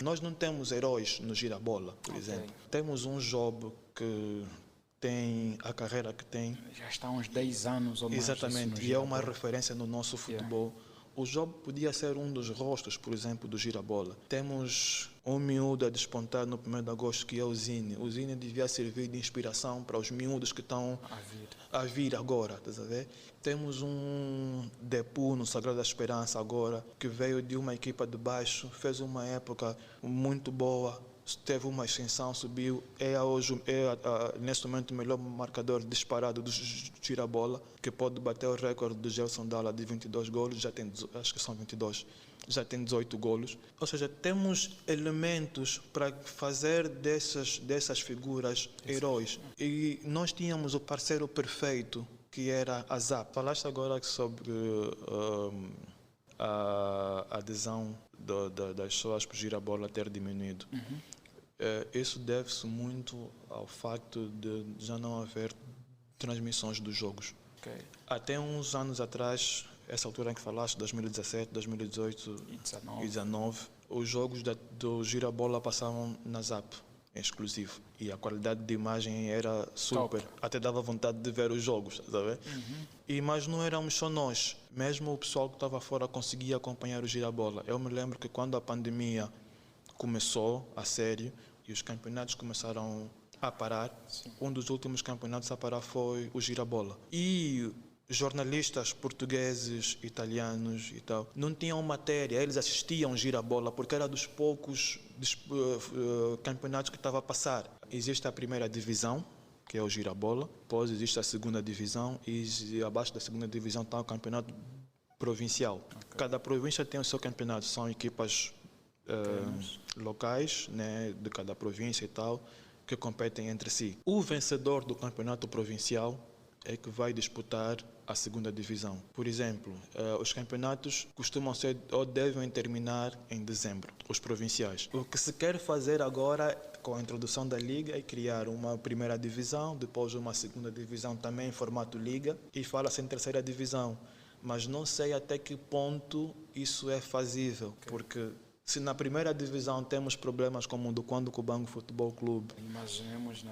Nós não temos heróis no Girabola, por exemplo. Temos um Job que tem a carreira que tem. Já está há uns 10 anos ou mais. Exatamente, e é uma referência no nosso futebol. O Job podia ser um dos rostos, por exemplo, do Girabola. Temos um miúdo a despontar no 1º de agosto, que é o Zine. O Zine devia servir de inspiração para os miúdos que estão a vir agora, estás a ver? Temos um Depu no Sagrado da Esperança agora, que veio de uma equipa de baixo, fez uma época muito boa, teve uma ascensão, subiu, neste momento o melhor marcador disparado do Girabola, que pode bater o recorde do Gelson Dalla de 22 golos, já tem, acho que são 22, já tem 18 golos. Ou seja, temos elementos para fazer dessas figuras heróis. E nós tínhamos o parceiro perfeito, que era a ZAP. Falaste agora sobre a adesão das pessoas para o Girabola ter diminuído. Isso deve-se muito ao facto de já não haver transmissões dos jogos. Até uns anos atrás, essa altura em que falaste, 2017, 2018 e 2019, os jogos do Girabola passavam na ZAP, em exclusivo. E a qualidade de imagem era super. Top. Até dava vontade de ver os jogos, tá vendo? Mas não éramos só nós. Mesmo o pessoal que estava fora conseguia acompanhar o Girabola. Eu me lembro que quando a pandemia começou a sério e os campeonatos começaram a parar, um dos últimos campeonatos a parar foi o Girabola. E jornalistas portugueses, italianos e tal, não tinham matéria, eles assistiam Girabola porque era dos poucos campeonatos que estava a passar. Existe a primeira divisão, que é o Girabola, depois existe a segunda divisão e abaixo da segunda divisão está o campeonato provincial. Cada província tem o seu campeonato, são equipas locais, né, de cada província e tal, que competem entre si. O vencedor do campeonato provincial é que vai disputar a segunda divisão. Por exemplo, os campeonatos costumam ser ou devem terminar em dezembro, os provinciais. O que se quer fazer agora, com a introdução da Liga, é criar uma primeira divisão, depois uma segunda divisão também em formato Liga, e fala-se em terceira divisão. Mas não sei até que ponto isso é fazível, porque se na primeira divisão temos problemas como o do Quando Cubango Futebol Clube, imaginemos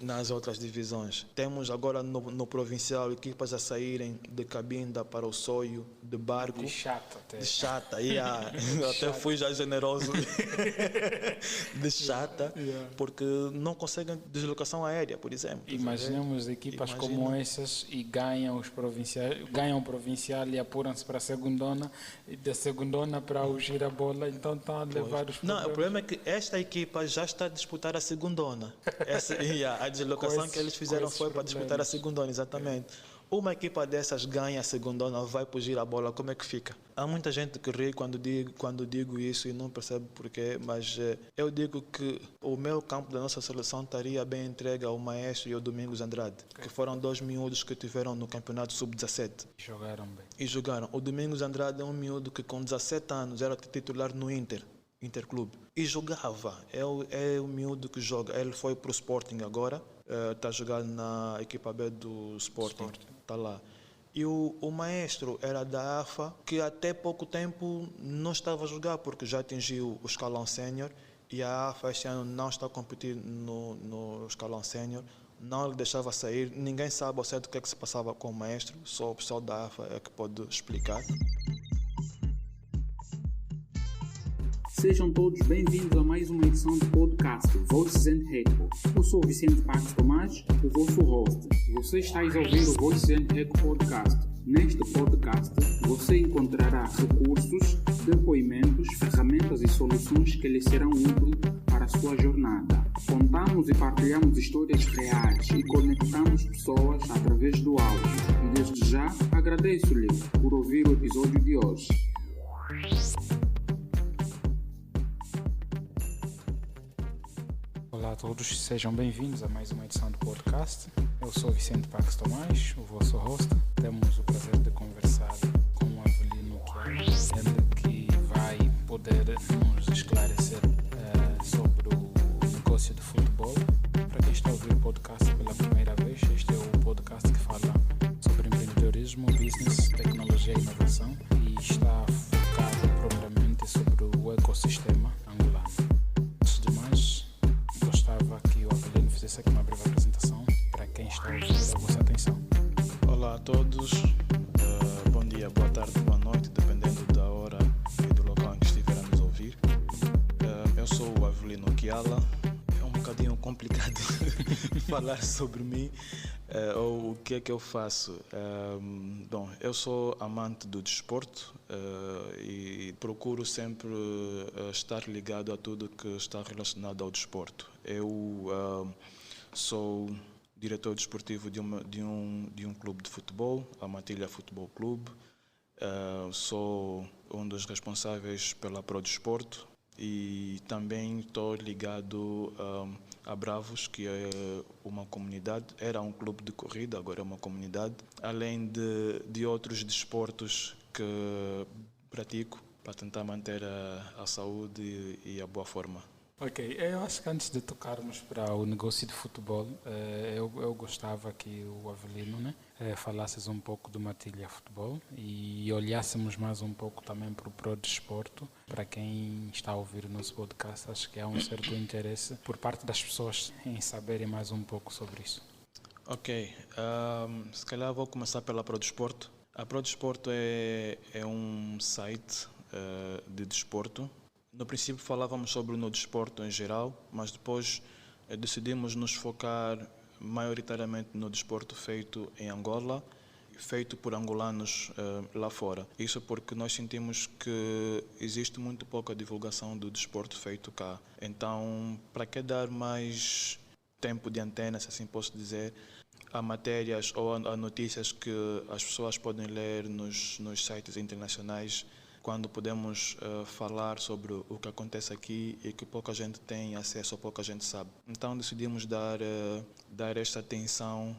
nas outras divisões. Temos agora no provincial equipas a saírem de Cabinda para o Soio, de barco. De chata até. De chata, até fui já generoso. De chata, porque não conseguem deslocação aérea, por exemplo. Imaginemos equipas como essas e ganham o provincial e apuram-se para a segundona, e da segundona para o Girabola, então estão a levar os problemas. Não, o problema é que esta equipa já está a disputar a segundona. A deslocação que eles fizeram foi para disputar a segundona, exatamente. Uma equipa dessas ganha a segundona, vai para o Girabola, como é que fica? Há muita gente que ri quando digo isso e não percebe porquê, mas eu digo que o meu campo da nossa seleção estaria bem entregue ao Maestro e ao Domingos Andrade, que foram dois miúdos que tiveram no campeonato sub-17. Jogaram bem. E jogaram. O Domingos Andrade é um miúdo que com 17 anos era titular no Interclube. E jogava. É o miúdo que joga. Ele foi para o Sporting agora. Está jogando na equipa B do Sporting. Está lá. E o Maestro era da AFA, que até pouco tempo não estava a jogar, porque já atingiu o escalão sénior. E a AFA este ano não está a competir no escalão sénior. Não lhe deixava sair. Ninguém sabe ao certo o que é que se passava com o Maestro. Só o pessoal da AFA é que pode explicar. Sejam todos bem-vindos a mais uma edição do podcast Voices and Echo. Eu sou o Vicente Pax Tomás, o vosso host. Você está a ouvir o Voices and Echo Podcast. Neste podcast, você encontrará recursos, depoimentos, ferramentas e soluções que lhe serão úteis para a sua jornada. Contamos e partilhamos histórias reais e conectamos pessoas através do áudio. E desde já, agradeço-lhe por ouvir o episódio de hoje. Olá a todos, sejam bem-vindos a mais uma edição do podcast. Eu sou Vicente Pax Tomás, o vosso host. Temos o prazer de conversar com o Avelino Chiaro, ele que vai poder nos esclarecer sobre o negócio de futebol. Para quem está a ouvir o podcast pela primeira vez, este é o podcast que fala sobre empreendedorismo, business, tecnologia e inovação e está focado propriamente todos. Bom dia, boa tarde, boa noite, dependendo da hora e do local em que estiver a nos ouvir. Eu sou o Avelino Kiala. É um bocadinho complicado falar sobre mim ou o que é que eu faço. Bom, eu sou amante do desporto e procuro sempre estar ligado a tudo que está relacionado ao desporto. Eu sou diretor desportivo de um clube de futebol, a Matilha Futebol Clube. Sou um dos responsáveis pela Prodesporto e também estou ligado a Bravos, que é uma comunidade, era um clube de corrida, agora é uma comunidade, além de outros desportos que pratico para tentar manter a saúde e a boa forma. Ok, eu acho que antes de tocarmos para o negócio de futebol, eu gostava que o Avelino falasses um pouco do Matilha Futebol e olhássemos mais um pouco também para o Prodesporto. Para quem está a ouvir o nosso podcast, acho que há um certo interesse por parte das pessoas em saberem mais um pouco sobre isso. Ok, se calhar vou começar pela Prodesporto. A Prodesporto é um site de desporto. No princípio falávamos sobre o desporto em geral, mas depois decidimos nos focar maioritariamente no desporto feito em Angola, feito por angolanos lá fora. Isso porque nós sentimos que existe muito pouca divulgação do desporto feito cá. Então, para que dar mais tempo de antena, se assim posso dizer, a matérias ou a notícias que as pessoas podem ler nos sites internacionais, quando podemos falar sobre o que acontece aqui e que pouca gente tem acesso ou pouca gente sabe. Então decidimos dar esta atenção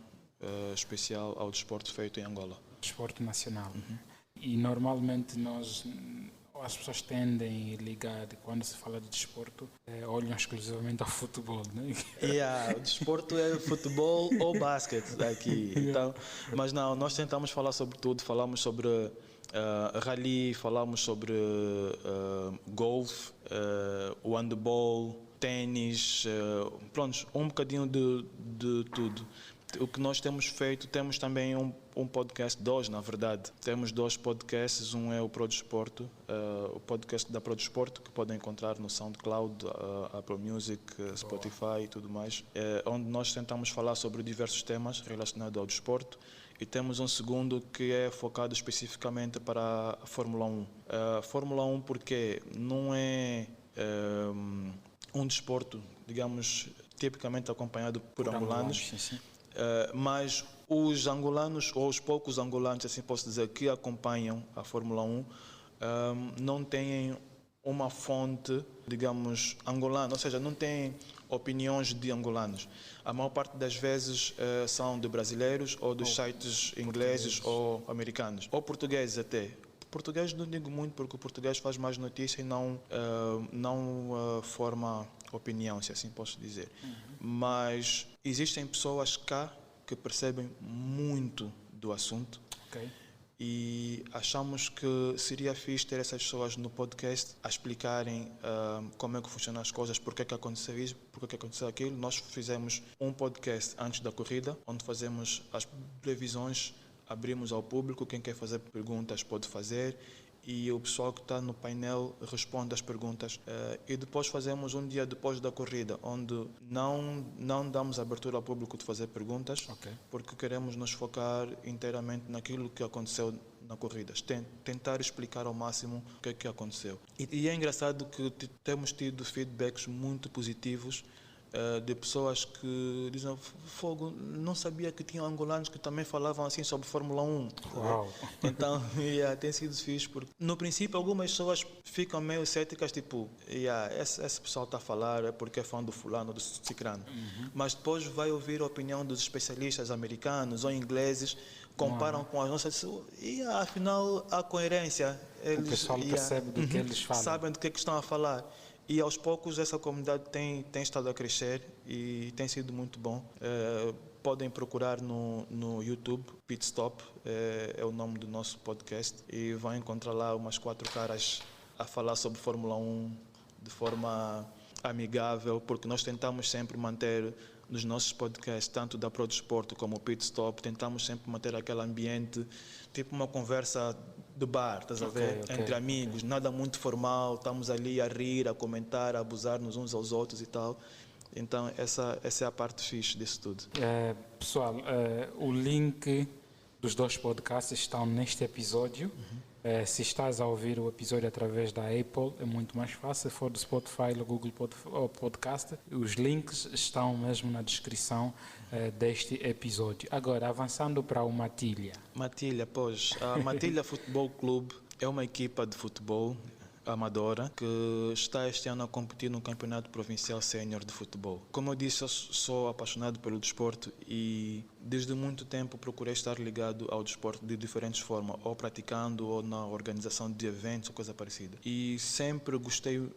especial ao desporto feito em Angola. Desporto nacional. Uhum. E normalmente as pessoas tendem a ligar, quando se fala de desporto, olham exclusivamente ao futebol, né? O desporto é futebol ou basquete aqui. Então, mas não, nós tentamos falar sobre tudo, falamos sobre rally, falamos sobre golfe, handball, ténis, pronto, um bocadinho de tudo. O que nós temos feito, temos também um podcast, na verdade. Temos 2 podcasts, um é o Prodesporto, o podcast da Prodesporto, que podem encontrar no SoundCloud, Apple Music, Spotify e tudo mais, onde nós tentamos falar sobre diversos temas relacionados ao desporto. E temos um segundo que é focado especificamente para a Fórmula 1. Fórmula 1 porque não é um desporto, digamos, tipicamente acompanhado por angolanos. Sim. Mas os angolanos, ou os poucos angolanos, assim posso dizer, que acompanham a Fórmula 1, não têm uma fonte, digamos, angolana, ou seja, não têm opiniões de angolanos. A maior parte das vezes são de brasileiros ou dos sites ingleses ou americanos, ou portugueses até. Português não digo muito porque o português faz mais notícia e não forma opinião, se assim posso dizer. Uhum. Mas existem pessoas cá que percebem muito do assunto. Okay. E achamos que seria fixe ter essas pessoas no podcast a explicarem como é que funcionam as coisas, porque é que aconteceu isso, porque é que aconteceu aquilo. Nós fizemos um podcast antes da corrida, onde fazemos as previsões, abrimos ao público, quem quer fazer perguntas pode fazer e o pessoal que está no painel responde as perguntas. E depois fazemos um dia depois da corrida, onde não damos abertura ao público de fazer perguntas, porque queremos nos focar inteiramente naquilo que aconteceu na corrida, tentar explicar ao máximo o que é que aconteceu. E é engraçado que temos tido feedbacks muito positivos de pessoas que dizem: fogo, não sabia que tinham angolanos que também falavam assim sobre Fórmula 1. Uau. Então, tem sido fixe, porque no princípio algumas pessoas ficam meio céticas, tipo, esse pessoal está a falar é porque é fã do fulano, do cicrano. Uhum. Mas depois vai ouvir a opinião dos especialistas americanos ou ingleses, comparam com as nossas e afinal há coerência. O pessoal percebe do que eles falam. Sabem do que estão a falar. E aos poucos essa comunidade tem estado a crescer e tem sido muito bom. Podem procurar no YouTube, Pit Stop, é o nome do nosso podcast, e vão encontrar lá umas 4 caras a falar sobre Fórmula 1 de forma amigável, porque nós tentamos sempre manter nos nossos podcasts, tanto da Pro Desporto como o Pit Stop, tentamos sempre manter aquele ambiente, tipo uma conversa de bar, estás a ver? Entre amigos, nada muito formal, estamos ali a rir, a comentar, a abusar-nos uns aos outros e tal. Então, essa é a parte fixe disso tudo. Pessoal, o link dos 2 podcasts estão neste episódio. Se estás a ouvir o episódio através da Apple, é muito mais fácil. Se for do Spotify ou Google Podcast, os links estão mesmo na descrição deste episódio. Agora, avançando para o Matilha. Matilha, pois. A Matilha Futebol Clube é uma equipa de futebol amadora que está este ano a competir no Campeonato Provincial Sénior de Futebol. Como eu disse, eu sou apaixonado pelo desporto e desde muito tempo procurei estar ligado ao desporto de diferentes formas, ou praticando ou na organização de eventos ou coisa parecida. E sempre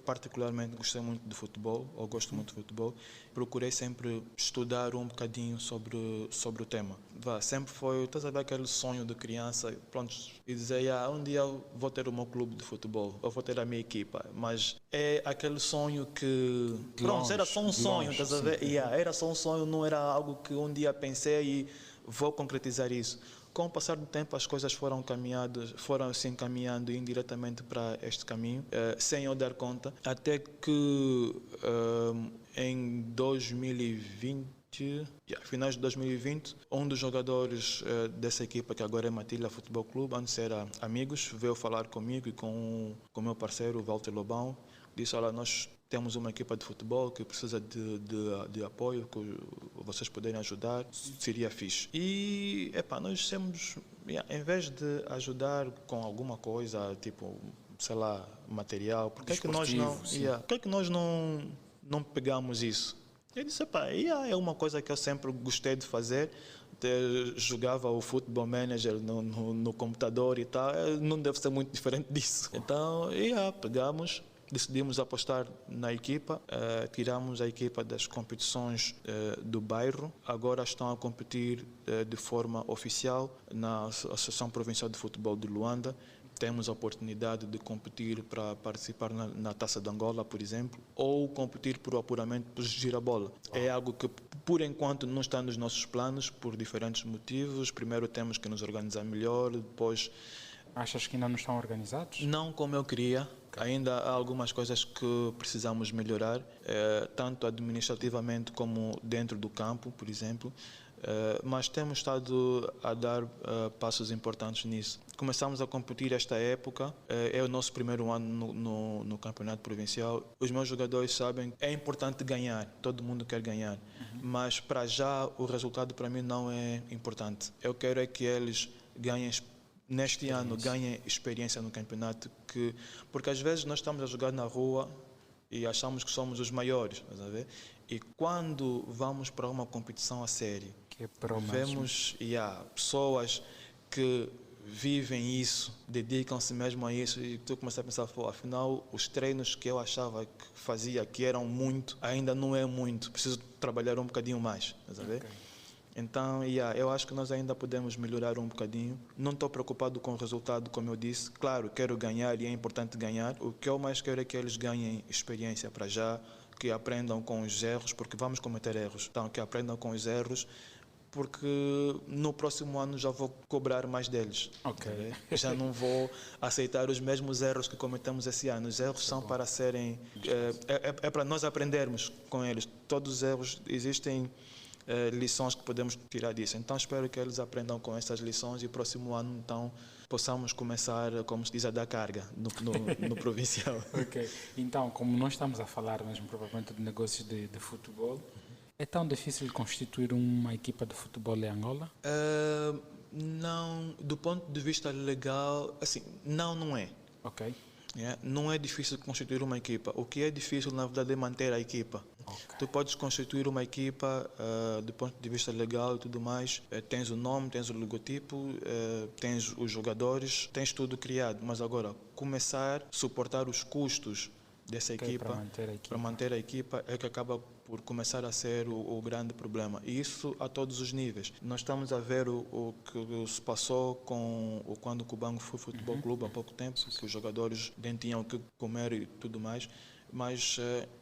particularmente gostei muito de futebol, ou gosto muito de futebol. Procurei sempre estudar um bocadinho sobre o tema. Sempre foi, estás a ver aquele sonho de criança, pronto, e dizer, um dia eu vou ter o meu clube de futebol, eu vou ter a minha equipa, mas é aquele sonho que, pronto, era só um sonho, estás a ver? Era só um sonho, não era algo que um dia pensei e vou concretizar isso. Com o passar do tempo, as coisas foram se encaminhando indiretamente para este caminho, sem eu dar conta, até que em 2020, finais de 2020, um dos jogadores dessa equipa, que agora é Matilha Futebol Clube, antes era Amigos, veio falar comigo e com o meu parceiro, o Walter Lobão, disse, olha, nós temos uma equipa de futebol que precisa de apoio, que vocês puderem ajudar, seria fixe. E, nós dissemos, em vez de ajudar com alguma coisa, tipo, sei lá, material, por que é que nós não pegamos isso? Eu disse, é uma coisa que eu sempre gostei de fazer. Jogava o Football Manager no computador e tal, não deve ser muito diferente disso. Então, pegamos, decidimos apostar na equipa, tiramos a equipa das competições do bairro, agora estão a competir de forma oficial na Associação Provincial de Futebol de Luanda. Temos a oportunidade de competir para participar na Taça de Angola, por exemplo, ou competir por apuramento por girabola. É algo que, por enquanto, não está nos nossos planos, por diferentes motivos. Primeiro temos que nos organizar melhor, depois... Achas que ainda não estão organizados? Não como eu queria. Ainda há algumas coisas que precisamos melhorar, tanto administrativamente como dentro do campo, por exemplo. Mas temos estado a dar passos importantes nisso. Começamos a competir esta época, é o nosso primeiro ano no campeonato provincial. Os meus jogadores sabem que é importante ganhar, todo mundo quer ganhar, mas para já o resultado para mim não é importante. Eu quero é que eles ganhem neste ano, ganhem experiência no campeonato, porque às vezes nós estamos a jogar na rua e achamos que somos os maiores, estás a ver? E quando vamos para uma competição a sério, vemos pessoas que vivem isso, dedicam-se mesmo a isso, e tu começas a pensar, afinal, os treinos que eu achava que fazia, que eram muito, ainda não é muito, preciso trabalhar um bocadinho mais, estás a ver? Okay. Então, eu acho que nós ainda podemos melhorar um bocadinho. Não estou preocupado com o resultado, como eu disse. Claro, quero ganhar e é importante ganhar. O que eu mais quero é que eles ganhem experiência para já, que aprendam com os erros, porque vamos cometer erros. Então, que aprendam com os erros, porque no próximo ano já vou cobrar mais deles. Okay. Já não vou aceitar os mesmos erros que cometemos esse ano. Os erros são para serem... É para nós aprendermos com eles. Todos os erros existem... lições que podemos tirar disso. Então espero que eles aprendam com essas lições e próximo ano então possamos começar, como se diz, a dar carga no provincial. Ok. Então, como nós estamos a falar mesmo provavelmente de negócios de futebol, é tão difícil constituir uma equipa de futebol em Angola? Não, do ponto de vista legal, assim, não é. Ok. Não é difícil constituir uma equipa. O que é difícil, na verdade, é manter a equipa. Okay. Tu podes constituir uma equipa do ponto de vista legal e tudo mais. Tens o nome, tens o logotipo, tens os jogadores, tens tudo criado. Mas agora, começar a suportar os custos dessa equipa, para manter a equipa, é que acaba por começar a ser o grande problema. E isso a todos os níveis. Nós estamos a ver o que se passou quando o Cubango foi futebol clube há pouco tempo, que os jogadores nem tinham o que comer e tudo mais. Mas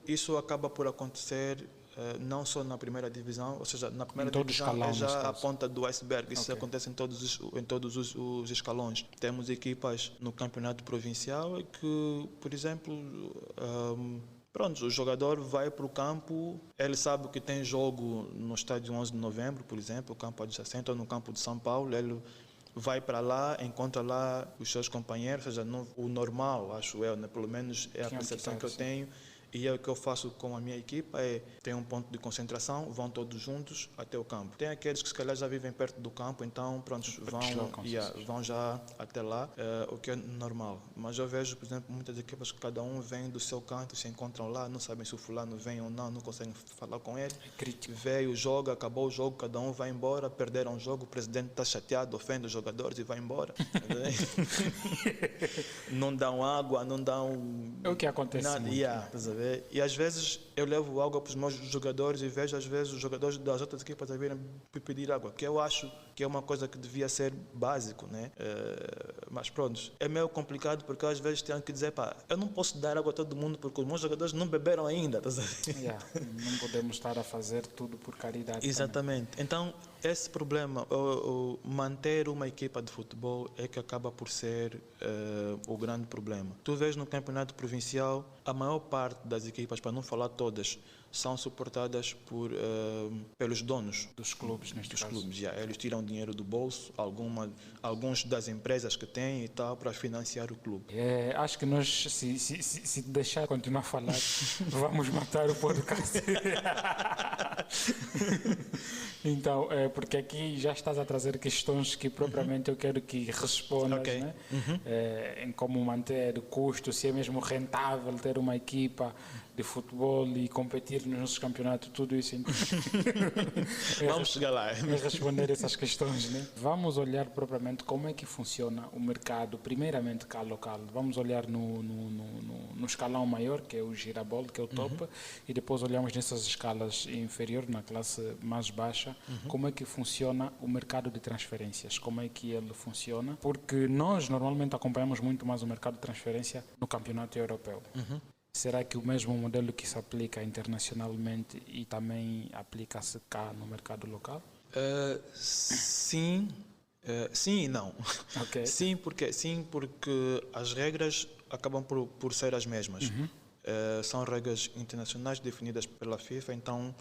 isso acaba por acontecer não só na primeira divisão, ou seja, na primeira todo divisão escalão, é já nesse a caso. ponta do iceberg. Isso Ok. acontece em todos os escalões. Temos equipas no campeonato provincial que, por exemplo, pronto, o jogador vai para o campo, ele sabe que tem jogo no estádio 11 de novembro, por exemplo, o campo adjacente, ou no campo de São Paulo, ele vai para lá, encontra lá os seus companheiros, ou seja, o normal, acho eu, né? Pelo menos é a Sim, percepção que eu sim. tenho. E é o que eu faço com a minha equipa, tem um ponto de concentração, vão todos juntos até o campo. Tem aqueles que se calhar já vivem perto do campo, então pronto, vão já até lá, o que é normal. Mas eu vejo, por exemplo, muitas equipas que cada um vem do seu canto, se encontram lá, não sabem se o fulano vem ou não conseguem falar com ele. Crítico. Veio, joga, acabou o jogo, cada um vai embora, perderam o jogo, o presidente está chateado, ofende os jogadores e vai embora. Não dão água, não dão... É o que acontece nada. muito, Estás a ver? E às vezes eu levo água para os meus jogadores e vejo às vezes os jogadores das outras equipas a virem pedir água, que eu acho que é uma coisa que devia ser básico, né? Mas pronto, é meio complicado porque às vezes tenho que dizer, pá, eu não posso dar água a todo mundo porque os meus jogadores não beberam ainda, estás a ver? Não podemos estar a fazer tudo por caridade. Exatamente. Também. Então, esse problema, manter uma equipa de futebol é que acaba por ser o grande problema. Tu vês no campeonato provincial, a maior parte das equipas, para não falar todas, são suportadas pelos donos dos clubes, dos clubes. Eles tiram dinheiro do bolso, alguns das empresas que têm e tal, para financiar o clube. Acho que nós, se deixar continuar a falar, vamos matar o podcast. Então, porque aqui já estás a trazer questões que propriamente eu quero que respondas, né? Em como manter custo, se é mesmo rentável ter uma equipa de futebol e competir nos nossos campeonatos, tudo isso. Então, vamos chegar lá. Responder essas questões, né? Vamos olhar propriamente como é que funciona o mercado, primeiramente cá local. Vamos olhar no escalão maior, que é o girabol, que é o top, e depois olhamos nessas escalas inferiores, na classe mais baixa, como é que funciona o mercado de transferências, como é que ele funciona, porque nós normalmente acompanhamos muito mais o mercado de transferência no campeonato europeu. Será que o mesmo modelo que se aplica internacionalmente e também aplica-se cá no mercado local? Sim e não. Okay. Sim, porque as regras acabam por ser as mesmas. São regras internacionais definidas pela FIFA, então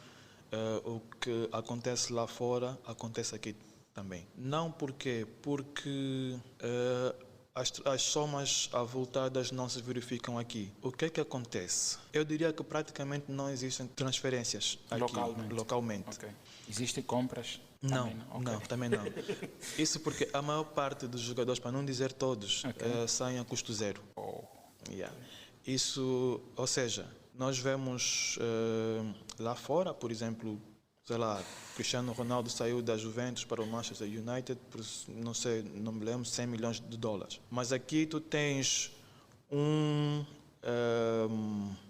o que acontece lá fora acontece aqui também. Não porque as somas avultadas não se verificam aqui. O que é que acontece? Eu diria que praticamente não existem transferências aqui, localmente. Okay. Existem compras? Não, também não. Isso porque a maior parte dos jogadores, para não dizer todos, saem a custo zero. Isso, ou seja, nós vemos lá fora, por exemplo, sei lá, Cristiano Ronaldo saiu da Juventus para o Manchester United por, não me lembro, 100 milhões de dólares. Mas aqui tu tens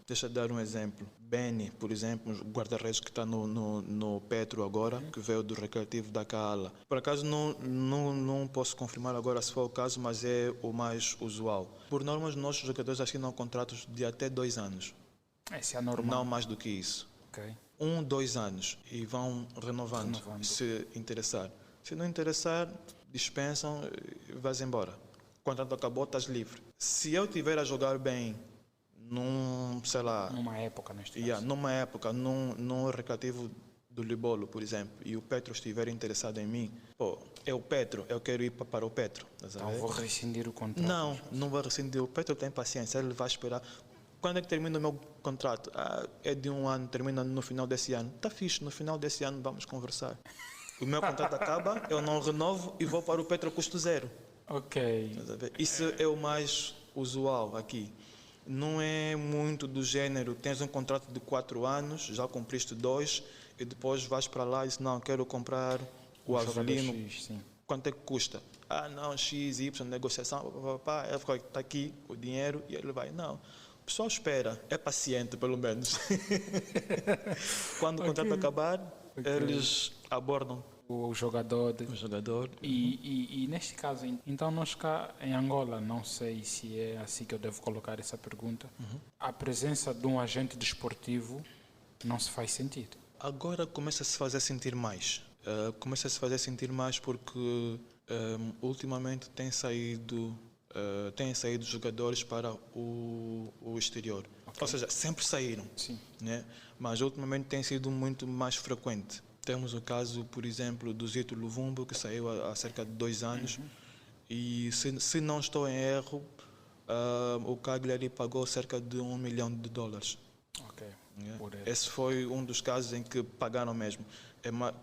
deixa eu dar um exemplo. Benny, por exemplo, o guarda-redes que está no Petro agora, que veio do Recreativo da Kaala. Por acaso não posso confirmar agora se foi o caso, mas é o mais usual. Por norma, os nossos jogadores assinam contratos de até 2 anos. Esse é normal. Não mais do que isso. Okay. 2 anos e vão renovando se interessar. Se não interessar, dispensam e vais embora. O contrato acabou, estás livre. Se eu estiver a jogar bem numa época, neste caso. Numa época, num recreativo do Libolo, por exemplo, e o Petro estiver interessado em mim, é o Petro, eu quero ir para o Petro. Então vou rescindir o contrato. Não vou rescindir. O Petro tem paciência, ele vai esperar. Quando é que termina o meu contrato? É de 1 ano, termina no final desse ano. Está fixe, no final desse ano vamos conversar. O meu contrato acaba, eu não renovo e vou para o Petro custo zero. Ok. Isso é o mais usual aqui. Não é muito do género, tens um contrato de 4 anos, já cumpriste 2 e depois vais para lá e diz, não, quero comprar o Avelino. X, quanto é que custa? Não, X, Y, negociação, está aqui o dinheiro e ele vai, não. O pessoal espera, é paciente pelo menos. Quando o contrato acabar, eles abordam o jogador. E neste caso, então nós cá em Angola, não sei se é assim que eu devo colocar essa pergunta, a presença de um agente desportivo não se faz sentido. Agora começa a se fazer sentir mais. Começa a se fazer sentir mais porque ultimamente têm saído jogadores para o exterior. Ok. Ou seja, sempre saíram. Sim. Né? Mas ultimamente tem sido muito mais frequente. Temos o caso, por exemplo, do Zito Luvumbo, que saiu há cerca de 2 anos. E se não estou em erro, o Cagliari pagou cerca de $1 milhão. Ok. Né? Por ele. Esse foi um dos casos em que pagaram mesmo.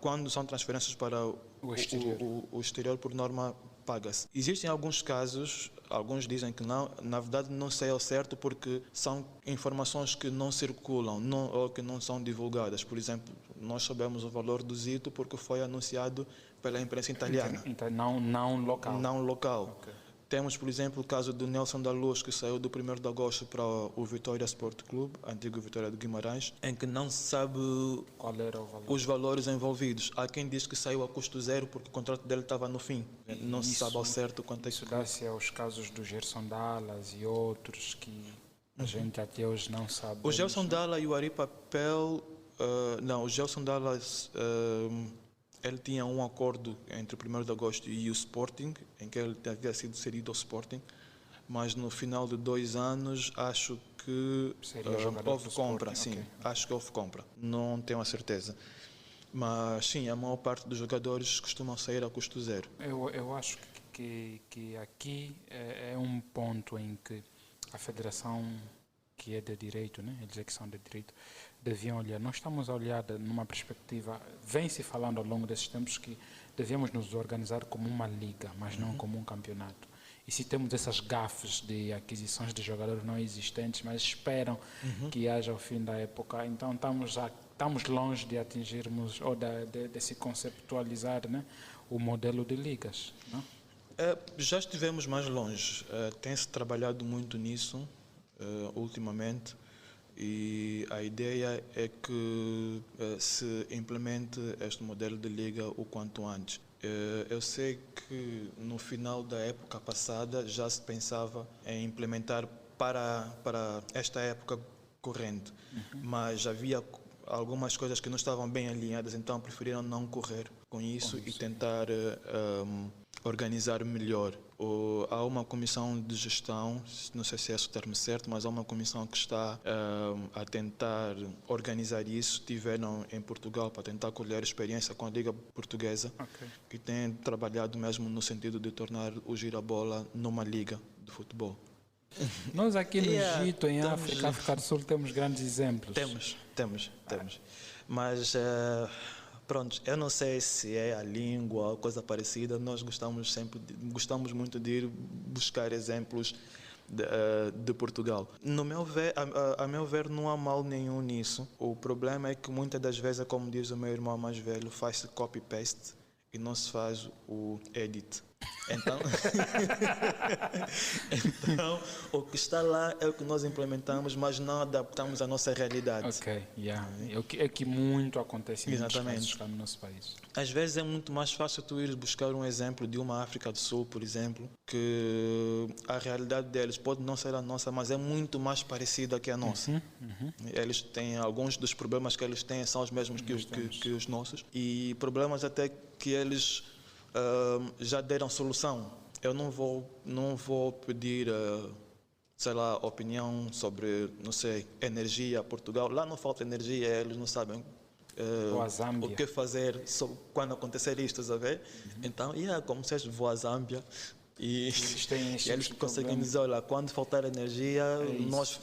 Quando são transferências para o exterior, por norma, paga-se. Existem alguns casos, alguns dizem que não, na verdade não sei ao certo porque são informações que não circulam ou que não são divulgadas. Por exemplo, nós sabemos o valor do Zito porque foi anunciado pela imprensa italiana. Então, não local. Não local. Ok. Temos, por exemplo, o caso do Nelson da Luz, que saiu do 1º de agosto para o Vitória Sport Clube, antigo Vitória de Guimarães, em que não se sabe Qual era o valor? os valores envolvidos. Há quem diz que saiu a custo zero porque o contrato dele estava no fim. Não se sabe ao certo quanto é que... Isso dá-se aos casos do Gerson Dallas e outros que a gente até hoje não sabe. O Gelson Dalla e o Ari Papel... o Gelson Dallas... ele tinha um acordo entre o 1º de agosto e o Sporting, em que ele havia sido cedido ao Sporting, mas no final de 2 anos acho que houve compra, sim, okay. Acho que houve compra, não tenho a certeza. Mas sim, a maior parte dos jogadores costumam sair a custo zero. Eu acho que aqui é um ponto em que a Federação, que é de direito, né, eles é que são de direito, deviam olhar. Nós estamos a olhar numa perspectiva, vem-se falando ao longo desses tempos que devemos nos organizar como uma liga, mas não como um campeonato. E se temos essas gafes de aquisições de jogadores não existentes, mas esperam que haja ao fim da época, então estamos longe de atingirmos ou de se conceptualizar, né, o modelo de ligas. Não? Já estivemos mais longe. Tem-se trabalhado muito nisso ultimamente. E a ideia é que se implemente este modelo de liga o quanto antes. Eu sei que no final da época passada já se pensava em implementar para esta época corrente, mas havia algumas coisas que não estavam bem alinhadas, então preferiram não correr com isso e tentar organizar melhor. Há uma comissão de gestão, não sei se é esse o termo certo, mas há uma comissão que está a tentar organizar isso. Estiveram em Portugal para tentar colher experiência com a Liga Portuguesa, que tem trabalhado mesmo no sentido de tornar o Girabola numa liga de futebol. Nós aqui no Egito, em África do Sul, temos grandes exemplos. Temos. Mas... pronto, eu não sei se é a língua ou coisa parecida, nós gostamos muito de ir buscar exemplos de Portugal. No meu ver, a meu ver, não há mal nenhum nisso. O problema é que muitas das vezes, como diz o meu irmão mais velho, faz-se copy-paste e não se faz o edit. Então, o que está lá é o que nós implementamos, mas não adaptamos à nossa realidade. É que muito acontece em muitos casos cá no nosso país. Às vezes é muito mais fácil tu ir buscar um exemplo de uma África do Sul, por exemplo, que a realidade deles pode não ser a nossa, mas é muito mais parecida que a nossa. Eles têm alguns dos problemas que eles têm são os mesmos que os nossos, e problemas até que eles já deram solução. Eu não vou pedir, sei lá, opinião sobre, não sei, energia. Portugal, lá não falta energia, eles não sabem o que fazer quando acontecer isto, sabe? Então, como se vou à Zâmbia e eles conseguem dizer, olha, quando faltar energia, nós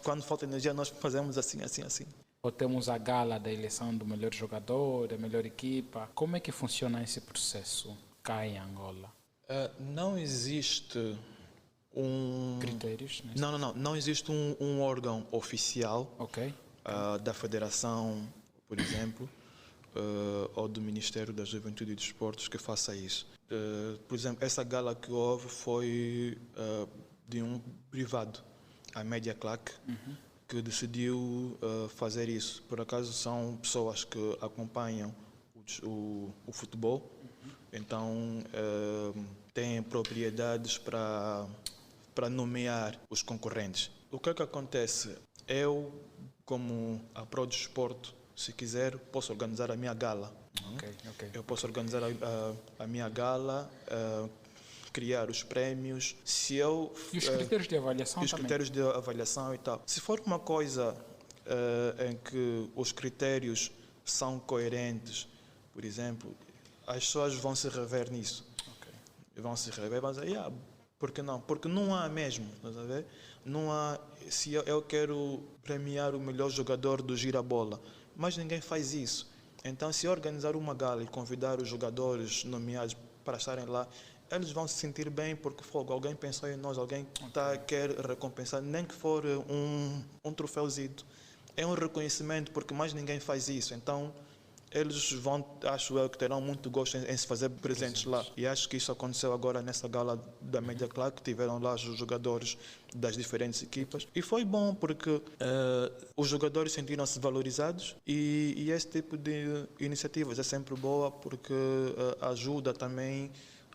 fazemos assim. Ou temos a gala da eleição do melhor jogador, da melhor equipa. Como é que funciona esse processo cá em Angola? Não existe critérios? Não existe um órgão oficial da Federação, por exemplo, ou do Ministério da Juventude e Desportos que faça isso. Por exemplo, essa gala que houve foi de um privado, a Media Claque, que decidiu fazer isso. Por acaso são pessoas que acompanham o futebol, então têm propriedades para nomear os concorrentes. O que é que acontece? Eu, como a Pro Desporto, Se quiser, posso organizar a minha gala. Ok. Eu posso organizar a minha gala, criar os prémios. Se eu, E os critérios de avaliação e os também? critérios de avaliação e tal. Se for uma coisa em que os critérios são coerentes, por exemplo, as pessoas vão se rever nisso. Vão se rever, mas por que não? Porque não há mesmo, estás a ver? Não há, se eu quero premiar o melhor jogador do Girabola, mas ninguém faz isso. Então, se eu organizar uma gala e convidar os jogadores nomeados para estarem lá, eles vão se sentir bem porque alguém pensou em nós, alguém quer recompensar, nem que for um troféuzito. É um reconhecimento porque mais ninguém faz isso. Então, eles vão, acho eu, que terão muito gosto em se fazer presentes lá. E acho que isso aconteceu agora nessa gala da Media Club, que tiveram lá os jogadores das diferentes equipas. E foi bom porque os jogadores sentiram-se valorizados e esse tipo de iniciativas é sempre boa porque ajuda também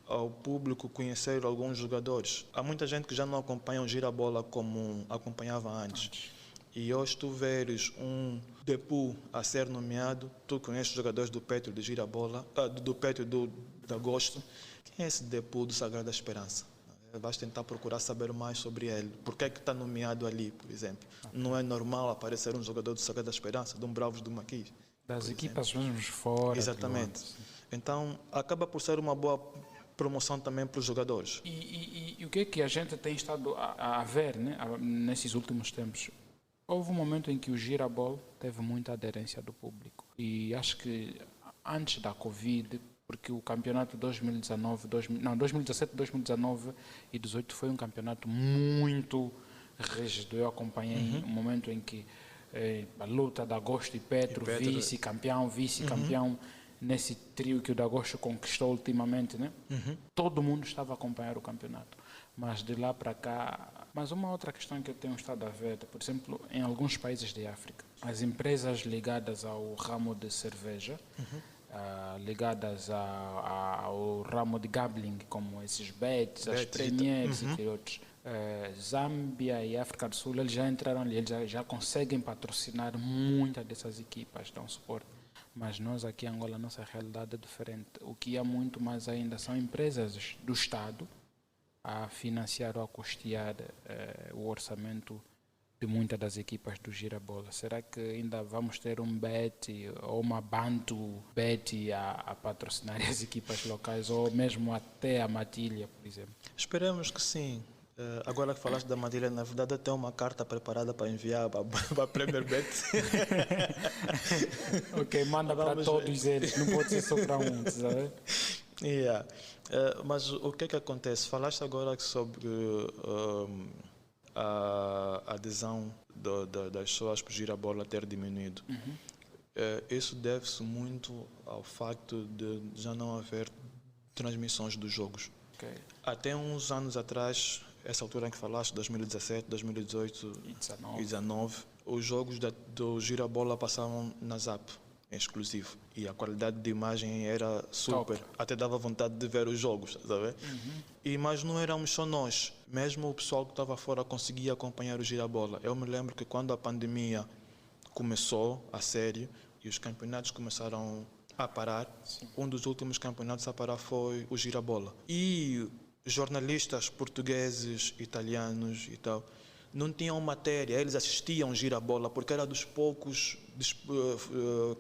ao público conhecer alguns jogadores. Há muita gente que já não acompanha o Girabola como acompanhava antes. E hoje tu veres um Depu a ser nomeado, tu conheces os jogadores do Petro de Girabola, do Petro do Agosto. Quem é esse Depu do Sagrada Esperança? Vais tentar procurar saber mais sobre ele. Por que é que está nomeado ali, por exemplo? Não é normal aparecer um jogador do Sagrada Esperança, de um Bravos do Maquis. Das equipas mesmo fora. Exatamente. Então, acaba por ser uma boa promoção também para os jogadores. E o que é que a gente tem estado a ver, né, nesses últimos tempos? Houve um momento em que o Girabola teve muita aderência do público. E acho que antes da Covid, porque o campeonato 2017, 2019 e 2018 foi um campeonato muito rígido. Eu acompanhei um momento em que a luta da Agosto e Petro, vice-campeão, nesse trio que o Dagosto conquistou ultimamente, né? Todo mundo estava a acompanhar o campeonato. Mas de lá para cá... Mas uma outra questão que eu tenho estado a ver, por exemplo, em alguns países de África, as empresas ligadas ao ramo de cerveja, ligadas ao ramo de gambling, como esses bets, as Premiers e outros, Zâmbia e África do Sul, eles já entraram ali, eles já conseguem patrocinar muitas dessas equipas, dão suporte. Mas nós aqui em Angola, a nossa realidade é diferente. O que há muito mais ainda são empresas do Estado a financiar ou a custear o orçamento de muitas das equipas do Girabola. Será que ainda vamos ter um Bet ou uma Bantu Bet a patrocinar as equipas locais ou mesmo até a Matilha, por exemplo? Esperamos que sim. Agora que falaste da Matilha, na verdade eu tenho uma carta preparada para enviar para a Premier Bet. Ok, manda para todos eles, não pode ser só para um, sabe? Mas o que é que acontece? Falaste agora sobre a adesão das pessoas para o Girabola ter diminuído. Isso deve-se muito ao facto de já não haver transmissões dos jogos. Okay. Até uns anos atrás, essa altura em que falaste, 2017, 2018 e 2019, os jogos do Girabola passavam na Zap, em exclusivo. E a qualidade de imagem era super. Top. Até dava vontade de ver os jogos, sabe? Mas não éramos só nós. Mesmo o pessoal que estava fora conseguia acompanhar o Girabola. Eu me lembro que quando a pandemia começou a sério e os campeonatos começaram a parar, um dos últimos campeonatos a parar foi o Girabola. E jornalistas portugueses, italianos e tal, não tinham matéria, eles assistiam Girabola porque era dos poucos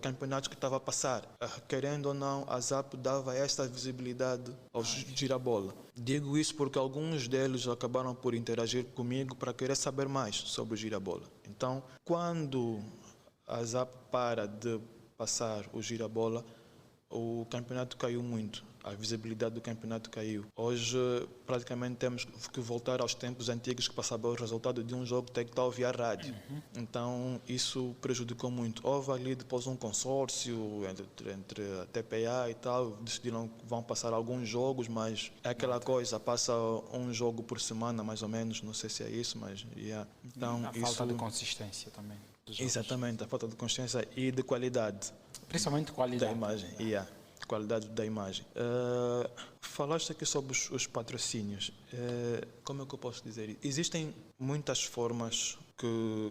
campeonatos que estava a passar. Querendo ou não, a Zap dava esta visibilidade ao Girabola. Digo isso porque alguns deles acabaram por interagir comigo para querer saber mais sobre o Girabola. Então, quando a Zap para de passar o Girabola, o campeonato caiu muito. A visibilidade do campeonato caiu. Hoje, praticamente, temos que voltar aos tempos antigos que passava o resultado de um jogo ter que estar a ouvir a rádio. Então, isso prejudicou muito. Houve ali depois um consórcio entre a TPA e tal, decidiram que vão passar alguns jogos, mas é aquela coisa, passa um jogo por semana, mais ou menos, não sei se é isso, mas... Então, a falta de consistência também. Exatamente, a falta de consistência e de qualidade. Principalmente qualidade. Da imagem, qualidade da imagem. Falaste aqui sobre os patrocínios. Como é que eu posso dizer isso? Existem muitas formas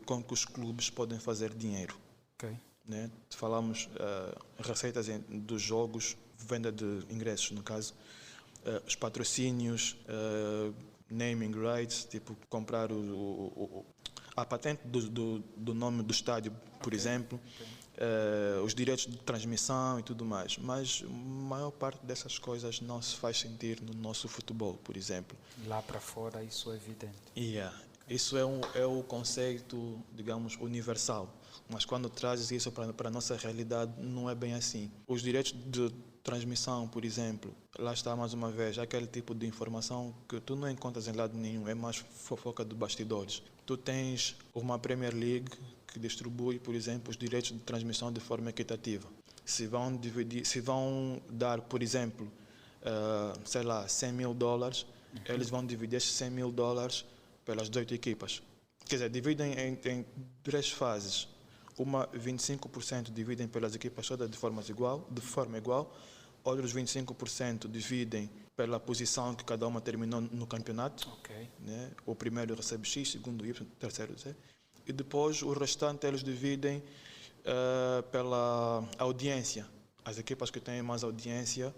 com que os clubes podem fazer dinheiro. Okay. né? Falamos receitas dos jogos, venda de ingressos, no caso, os patrocínios, naming rights, tipo comprar a patente do nome do estádio, por exemplo, os direitos de transmissão e tudo mais. Mas a maior parte dessas coisas não se faz sentir no nosso futebol, por exemplo. Lá para fora isso é evidente. Isso é o conceito, digamos, universal. Mas quando trazes isso para a nossa realidade, não é bem assim. Os direitos de transmissão, por exemplo, lá está mais uma vez, aquele tipo de informação que tu não encontras em lado nenhum, é mais fofoca de bastidores. Tu tens uma Premier League que distribui, por exemplo, os direitos de transmissão de forma equitativa. Se vão dar, por exemplo, sei lá, $100 mil, eles vão dividir esses $100 mil pelas 18 equipas. Quer dizer, dividem em 3 fases. Uma 25% dividem pelas equipas todas de forma igual, outros 25% dividem pela posição que cada uma terminou no campeonato. Né? O primeiro recebe X, segundo Y, terceiro Z. E depois o restante eles dividem pela audiência. As equipas que têm mais audiência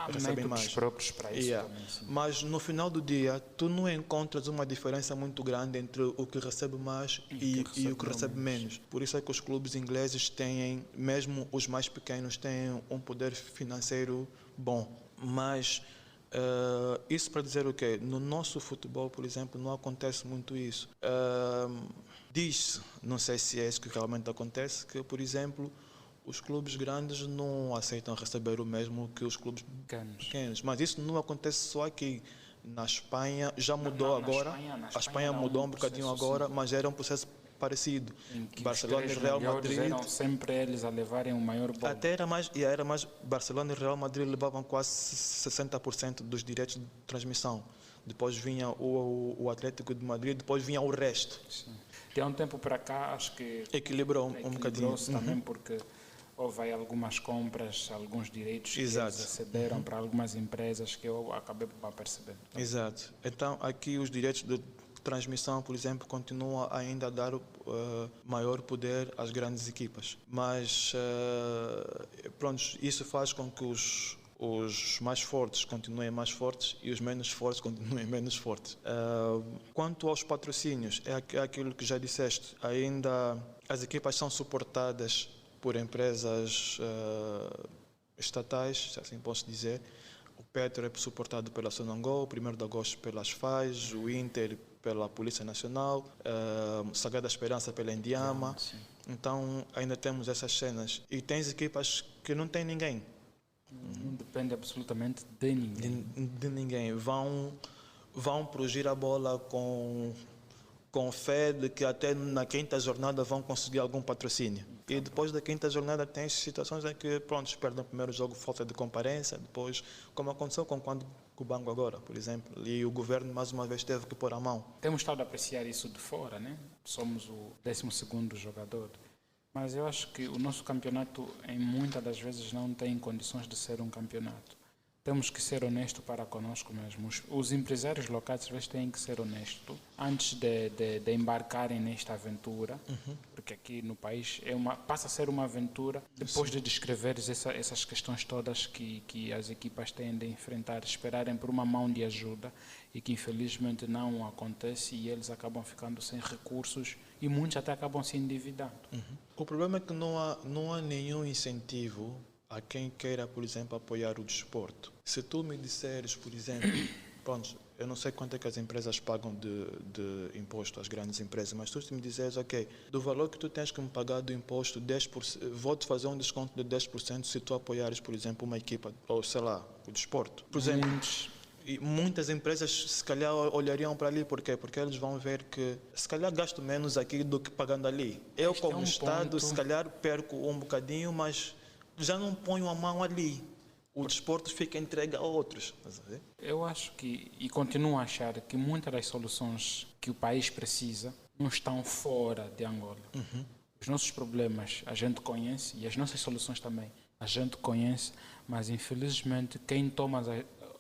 recebem mais. Próprios para isso também, mas no final do dia, tu não encontras uma diferença muito grande entre o que recebe mais e o que recebe menos. Por isso é que os clubes ingleses têm, mesmo os mais pequenos, têm um poder financeiro bom. Mas isso para dizer o quê? No nosso futebol, por exemplo, não acontece muito isso. Diz-se, não sei se é isso que realmente acontece, que, por exemplo, os clubes grandes não aceitam receber o mesmo que os clubes pequenos. Mas isso não acontece só aqui. Na Espanha já mudou agora. A Espanha mudou um bocadinho agora, mas era um processo parecido. Barcelona e Real Madrid eram sempre eles a levarem o maior bolo. Até era mais. Barcelona e Real Madrid levavam quase 60% dos direitos de transmissão. Depois vinha o Atlético de Madrid, depois vinha o resto. Sim. De há um tempo para cá, acho que equilibrou um bocadinho. Também porque houve algumas compras, alguns direitos que eles acederam para algumas empresas que eu acabei por perceber. Exato. Então, aqui os direitos de transmissão, por exemplo, continuam ainda a dar maior poder às grandes equipas. Mas, pronto, isso faz com que os mais fortes continuem mais fortes e os menos fortes continuem menos fortes. Quanto aos patrocínios, é aquilo que já disseste, ainda as equipas são suportadas por empresas estatais, se assim posso dizer. O Petro é suportado pela Sonangol, o 1º de Agosto pelas FAIs, o Inter pela Polícia Nacional, Sagrada Esperança pela Indiama. Então ainda temos essas cenas. E tens equipas que não têm ninguém. Não depende absolutamente de ninguém. De ninguém. Vão para o Girabola com fé de que até na 5ª jornada vão conseguir algum patrocínio. E depois da 5ª jornada tem situações em que, pronto, perdem o primeiro jogo, falta de comparência, depois, como aconteceu com o Banco agora, por exemplo, e o governo mais uma vez teve que pôr a mão. Temos estado a apreciar isso de fora, né? Somos o 12º jogador. Mas eu acho que o nosso campeonato, em muitas das vezes, não tem condições de ser um campeonato. Temos que ser honestos para conosco mesmos. Os empresários locais, às vezes, têm que ser honestos antes de embarcarem nesta aventura, porque aqui no país passa a ser uma aventura, depois de descreveres essas questões todas que as equipas têm de enfrentar, esperarem por uma mão de ajuda e que, infelizmente, não acontece e eles acabam ficando sem recursos e muitos até acabam se endividando. O problema é que não há nenhum incentivo a quem queira, por exemplo, apoiar o desporto. Se tu me disseres, por exemplo, pronto, eu não sei quanto é que as empresas pagam de imposto, as grandes empresas, mas tu se me disseres, ok, do valor que tu tens que me pagar do imposto, 10%, vou-te fazer um desconto de 10% se tu apoiares, por exemplo, uma equipa, ou sei lá, o desporto. Por exemplo, muitas empresas se calhar olhariam para ali, por quê? Porque eles vão ver que se calhar gasto menos aqui do que pagando ali. Eu, como Estado, se calhar perco um bocadinho, mas já não ponho a mão ali. O desporto fica entregue a outros. Eu acho que, e continuo a achar, que muitas das soluções que o país precisa não estão fora de Angola. Os nossos problemas a gente conhece e as nossas soluções também a gente conhece, mas infelizmente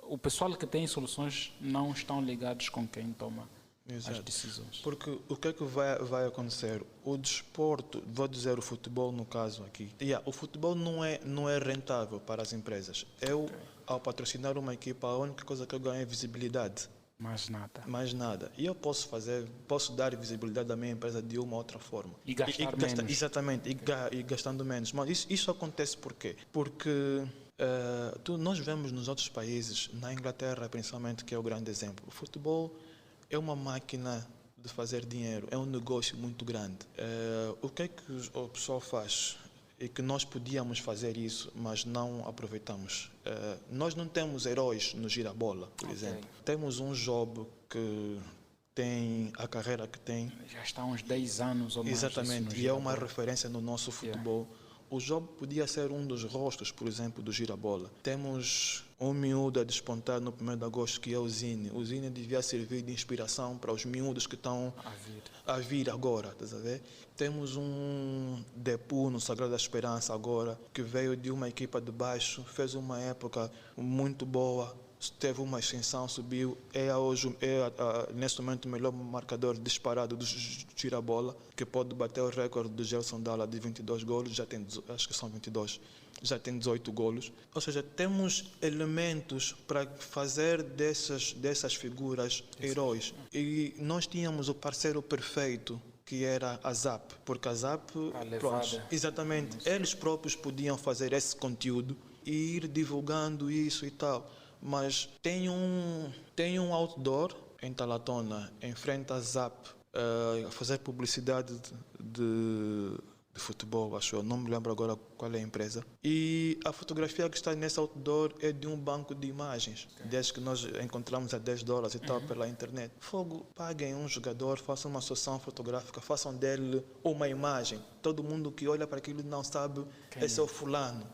o pessoal que tem soluções não estão ligados com quem toma as decisões. Porque o que é que vai acontecer? O desporto, vou dizer o futebol no caso aqui, o futebol não é rentável para as empresas. Ao patrocinar uma equipa, a única coisa que eu ganho é visibilidade. Mais nada. E eu posso dar visibilidade à minha empresa de uma outra forma. E gastar menos. Exatamente, e gastando menos. Mas isso acontece por quê? Porque nós vemos nos outros países, na Inglaterra principalmente, que é o grande exemplo, o futebol é uma máquina de fazer dinheiro, é um negócio muito grande. O que é que o pessoal faz? E que nós podíamos fazer isso, mas não aproveitamos. Nós não temos heróis no Girabola, por exemplo. Temos um Job que tem a carreira que tem. Já está há uns 10 anos ou mais. Exatamente, e é uma referência no nosso futebol. O Job podia ser um dos rostos, por exemplo, do Girabola. Temos um miúdo a despontar no 1º de agosto, que é o Zine. O Zine devia servir de inspiração para os miúdos que estão a vir agora. Estás a ver? Temos um Depu no Sagrado da Esperança agora, que veio de uma equipa de baixo, fez uma época muito boa, teve uma ascensão, subiu, neste momento o melhor marcador disparado do Girabola, que pode bater o recorde do Gelson Dalla de 22 golos, acho que são 22, já tem 18 golos. Ou seja, temos elementos para fazer dessas figuras heróis. E nós tínhamos o parceiro perfeito, que era a ZAP, porque a ZAP, exatamente, eles próprios podiam fazer esse conteúdo e ir divulgando isso e tal. Mas tem um outdoor em Talatona, em frente à ZAP, a fazer publicidade de futebol, acho eu, não me lembro agora qual é a empresa. E a fotografia que está nesse outdoor é de um banco de imagens, desde que nós encontramos a $10 e tal pela internet. Paguem um jogador, façam uma sessão fotográfica, façam dele uma imagem. Todo mundo que olha para aquilo não sabe, esse é o fulano.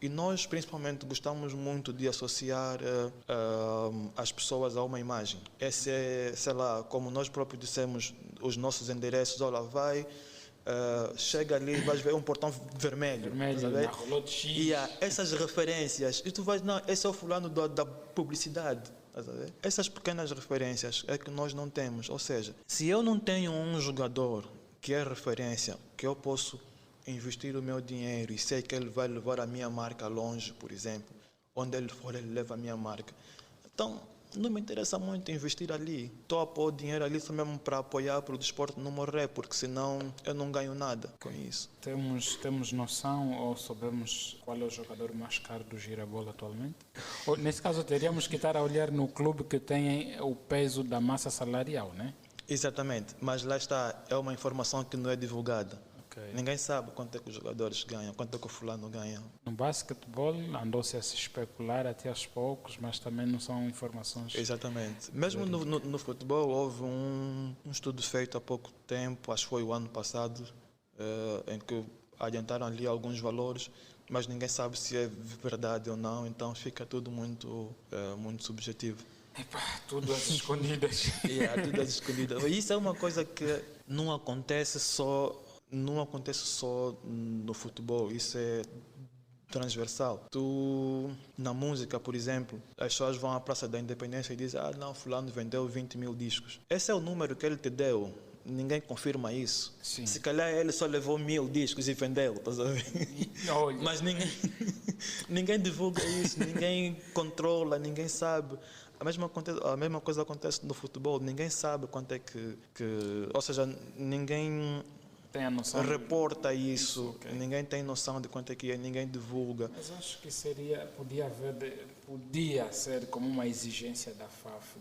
E nós, principalmente, gostamos muito de associar as pessoas a uma imagem. Esse é, sei lá, como nós próprios dissemos, os nossos endereços, olha, chega ali, vais ver um portão vermelho na Rolô de X. E essas referências, e tu vais, não, esse é o fulano da publicidade. Essas pequenas referências é que nós não temos. Ou seja, se eu não tenho um jogador que é referência, que eu posso investir o meu dinheiro e sei que ele vai levar a minha marca longe, por exemplo, onde ele for, ele leva a minha marca. Então, não me interessa muito investir ali. Estou a pôr dinheiro ali só mesmo para apoiar, para o desporto não morrer, porque senão eu não ganho nada com isso. Temos noção ou sabemos qual é o jogador mais caro do Girabola atualmente? Ou, nesse caso, teríamos que estar a olhar no clube que tem o peso da massa salarial, né? Exatamente, mas lá está, é uma informação que não é divulgada. Ninguém sabe quanto é que os jogadores ganham, quanto é que o fulano ganha. No basquetebol andou-se a se especular até aos poucos, mas também não são informações... Exatamente. Mesmo no futebol houve um estudo feito há pouco tempo, acho que foi o ano passado, em que adiantaram ali alguns valores, mas ninguém sabe se é verdade ou não, então fica tudo muito subjetivo. Tudo às escondidas. Tudo às escondidas. Isso é uma coisa que não acontece só no futebol, isso é transversal. Na música, por exemplo, as pessoas vão à Praça da Independência e dizem, não, fulano vendeu 20 mil discos. Esse é o número que ele te deu. Ninguém confirma isso. Sim. Se calhar ele só levou 1000 discos e vendeu, tá sabendo? Mas ninguém divulga isso, ninguém controla, ninguém sabe. A mesma coisa acontece no futebol, ninguém sabe quanto é que ou seja, ninguém tem a noção reporta isso, ninguém tem noção de quanto é que é, ninguém divulga. Mas acho que podia ser como uma exigência da FAF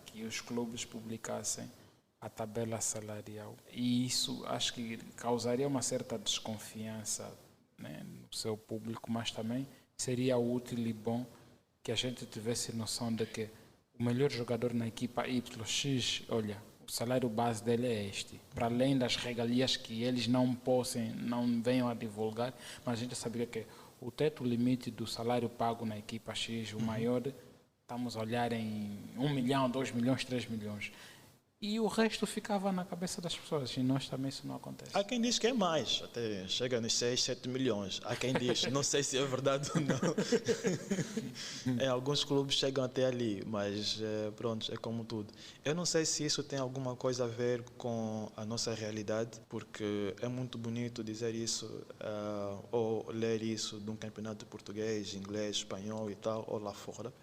que os clubes publicassem a tabela salarial. E isso acho que causaria uma certa desconfiança, né, no seu público, mas também seria útil e bom que a gente tivesse noção de que o melhor jogador na equipa YX, olha, o salário base dele é este. Para além das regalias que eles não venham a divulgar, mas a gente sabia que o teto limite do salário pago na equipa X, o maior, estamos a olhar em 1 milhão, 2 milhões, 3 milhões. e o resto ficava na cabeça das pessoas, e nós também isso não acontece. Há quem diz que é mais, até chega nos 6, 7 milhões. Há quem diz, não sei se é verdade ou não. Em alguns clubes chegam até ali, mas pronto, é como tudo. Eu não sei se isso tem alguma coisa a ver com a nossa realidade, porque é muito bonito dizer isso ou ler isso de um campeonato português, inglês, espanhol e tal, ou lá fora.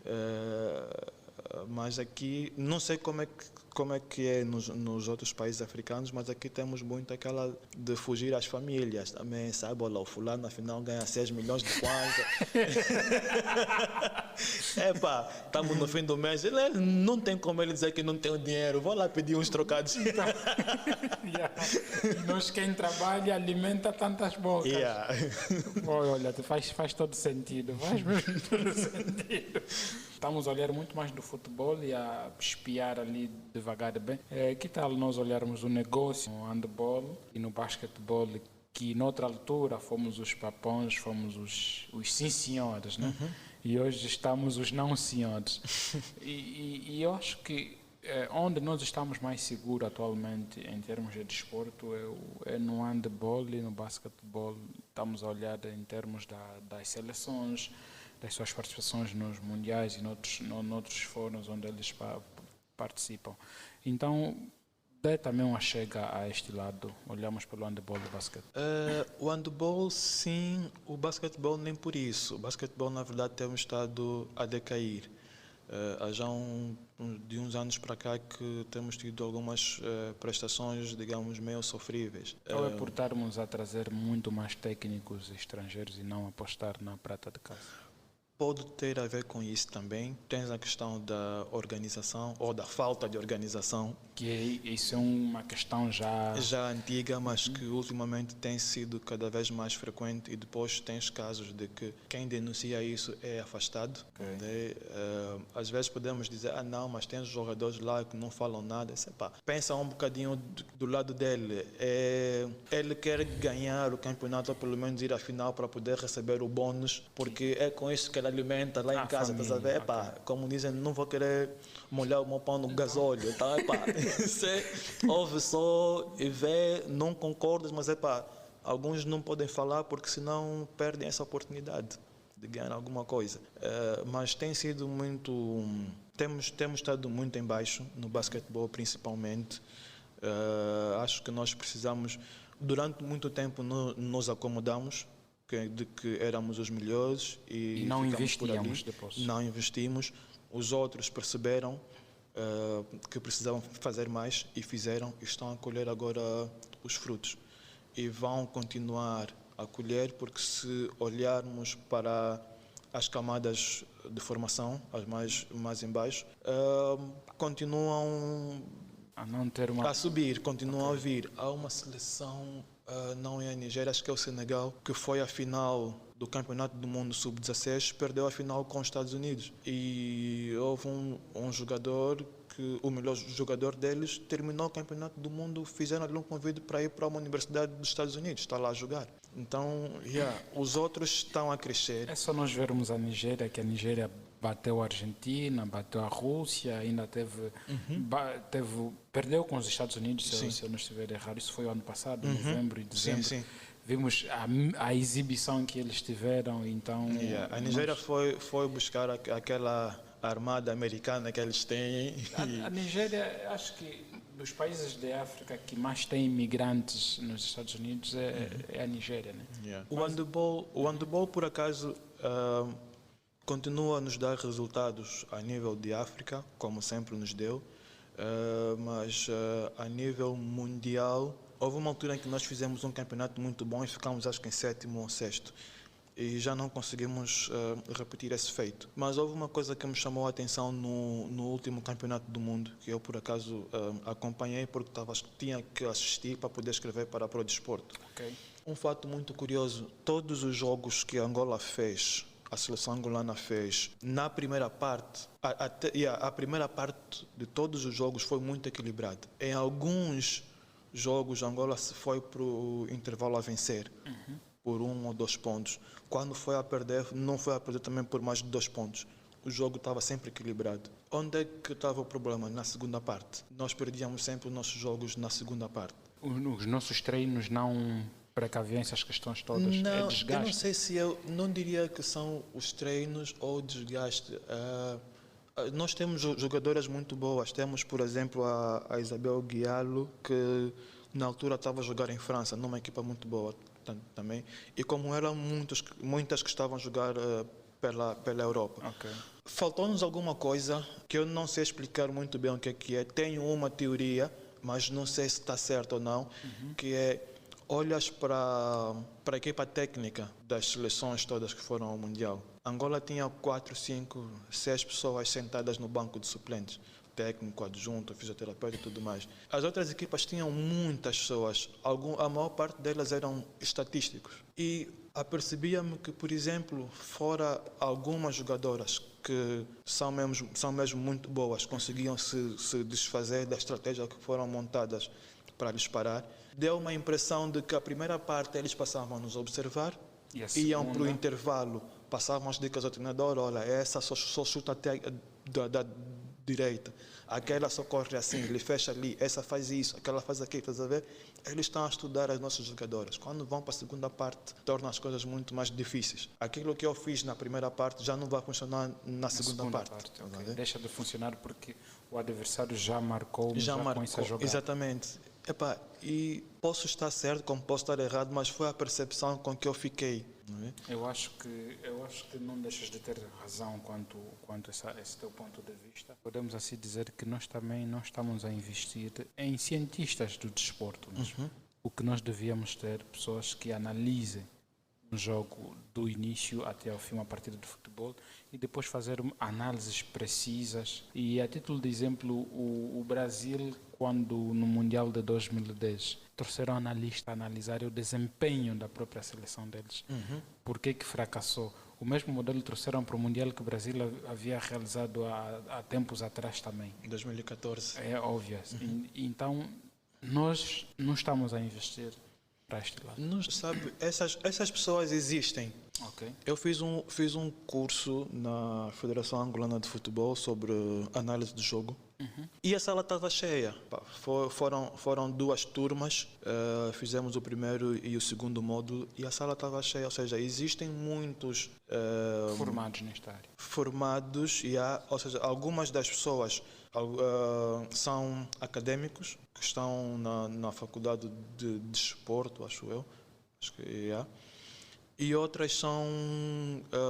Mas aqui, não sei como é que é nos outros países africanos, mas aqui temos muito aquela de fugir às famílias também, sabe? Olha, o fulano afinal ganha 6 milhões de kwanza. Estamos no fim do mês, ele não tem como ele dizer que não tem o dinheiro, vou lá pedir uns trocados. Yeah. E nós quem trabalha alimenta tantas bocas. Yeah. Olha, faz todo sentido, faz mesmo todo sentido. Estamos a olhar muito mais do futebol e a espiar ali devagar bem. Que tal nós olharmos o negócio no handball e no basquetebol, que noutra altura fomos os papões, fomos os sim senhores, né? Uhum. E hoje estamos os não senhores. e eu acho que onde nós estamos mais seguros atualmente em termos de desporto é no handball e no basquetebol. Estamos a olhar em termos das seleções, das suas participações nos mundiais e noutros fóruns onde eles participam. Então, dê também uma chega a este lado. Olhamos pelo handball e basquete. O handball, sim. O basquetebol, nem por isso. O basquetebol, na verdade, tem estado a decair. Há já de uns anos para cá que temos tido algumas prestações, digamos, meio sofríveis. Ou é por estarmos a trazer muito mais técnicos estrangeiros e não apostar na prata de casa? Pode ter a ver com isso também. Tens a questão da organização ou da falta de organização. Que isso é uma questão já antiga, mas que ultimamente tem sido cada vez mais frequente, e depois tens casos de que quem denuncia isso é afastado. Okay. Às vezes podemos dizer, não, mas tem jogadores lá que não falam nada. Pensa um bocadinho do lado dele. Ele quer ganhar o campeonato ou pelo menos ir à final para poder receber o bônus, porque é com isso que ele alimenta lá em casa. Família, estás a ver? Okay. Como dizem, não vou querer molhar o meu pão no gasóleo. Então, você ouve só e vê, não concordas, mas alguns não podem falar porque senão perdem essa oportunidade de ganhar alguma coisa. Mas tem sido muito... Temos estado muito em baixo, no basquetebol principalmente. Acho que nós precisamos... Durante muito tempo nos acomodamos de que éramos os melhores e não investíamos depois. Não investimos. Os outros perceberam que precisavam fazer mais e fizeram, e estão a colher agora os frutos. E vão continuar a colher, porque se olharmos para as camadas de formação, as mais em baixo, continuam a subir, continuam a vir. Há uma seleção, não é a Nigéria, acho que é o Senegal, que foi à final do Campeonato do Mundo Sub-16, perdeu a final com os Estados Unidos. E houve um jogador que o melhor jogador deles terminou o Campeonato do Mundo, fizeram-lhe um convite para ir para uma universidade dos Estados Unidos, está lá a jogar. Então, os outros estão a crescer. É só nós vermos a Nigéria, que a Nigéria bateu a Argentina, bateu a Rússia, ainda perdeu com os Estados Unidos, se eu não estiver errado. Isso foi o ano passado, novembro e dezembro. Sim. Vimos a exibição que eles tiveram, então... A Nigéria foi buscar aquela armada americana que eles têm. A Nigéria, acho que dos países da África que mais tem imigrantes nos Estados Unidos é a Nigéria, né? O handball, por acaso, continua a nos dar resultados a nível de África, como sempre nos deu, mas a nível mundial, houve uma altura em que nós fizemos um campeonato muito bom e ficámos, acho que em 7º ou 6º. E já não conseguimos repetir esse feito. Mas houve uma coisa que me chamou a atenção no último campeonato do mundo, que eu por acaso acompanhei porque tinha que assistir para poder escrever para a ProDesporto. Okay. Um fato muito curioso, todos os jogos que a Angola fez, a seleção angolana fez, na primeira parte, a primeira parte de todos os jogos foi muito equilibrada. Em alguns jogos, a Angola foi para o intervalo a vencer. Por 1 ou 2 pontos. Quando foi a perder, não foi a perder também por mais de 2 pontos. O jogo estava sempre equilibrado. Onde é que estava o problema? Na segunda parte. Nós perdíamos sempre os nossos jogos na segunda parte. Os nossos treinos não precaviam essas questões todas? Não, É eu desgaste? não sei se não diria que são os treinos ou o desgaste. Nós temos jogadoras muito boas. Temos, por exemplo, a Isabel Guialo, que na altura estava a jogar em França, numa equipa muito boa também. E como eram muitas que estavam a jogar pela Europa. Ok. Faltou-nos alguma coisa que eu não sei explicar muito bem o que é. Tenho uma teoria, mas não sei se está certo ou não, que é, olhas para a equipa técnica das seleções todas que foram ao Mundial. Angola tinha 4, 5, 6 pessoas sentadas no banco de suplentes. Técnico, adjunto, fisioterapeuta e tudo mais. As outras equipas tinham muitas pessoas. A maior parte delas eram estatísticos. E apercebia-me que, por exemplo, fora algumas jogadoras que são mesmo muito boas, conseguiam se desfazer da estratégia que foram montadas para lhes parar, deu uma impressão de que a primeira parte eles passavam a nos observar, iam para o intervalo, passavam as dicas ao treinador, olha, essa só chuta até da direita, aquela só corre assim, ele fecha ali, essa faz isso, aquela faz aquilo, estás a ver? Eles estão a estudar as nossas jogadoras. Quando vão para a segunda parte, tornam as coisas muito mais difíceis. Aquilo que eu fiz na primeira parte já não vai funcionar na segunda parte. Okay. Deixa de funcionar porque o adversário já marcou com essa jogada. Exatamente. E posso estar certo, como posso estar errado, mas foi a percepção com que eu fiquei. Não é? Eu acho que não deixas de ter razão quanto a esse teu ponto de vista. Podemos assim dizer que nós também não estamos a investir em cientistas do desporto. O que nós devíamos ter pessoas que analisem um jogo do início até ao fim, uma partida de futebol, e depois fazer análises precisas. E a título de exemplo, o Brasil, quando no Mundial de 2010 trouxeram analista a analisar o desempenho da própria seleção deles. Por que fracassou? O mesmo modelo trouxeram para o Mundial que o Brasil havia realizado há tempos atrás também. Em 2014. É óbvio. Então, nós não estamos a investir para este lado. Não, sabe, essas pessoas existem. Okay. Eu fiz um curso na Federação Angolana de Futebol sobre análise de jogo. E a sala estava cheia. Foram 2 turmas, fizemos o primeiro e o segundo módulo e a sala estava cheia. Ou seja, existem muitos formados nesta área. Formados, ou seja, algumas das pessoas são académicos que estão na faculdade de desporto, acho eu. Acho que E outras são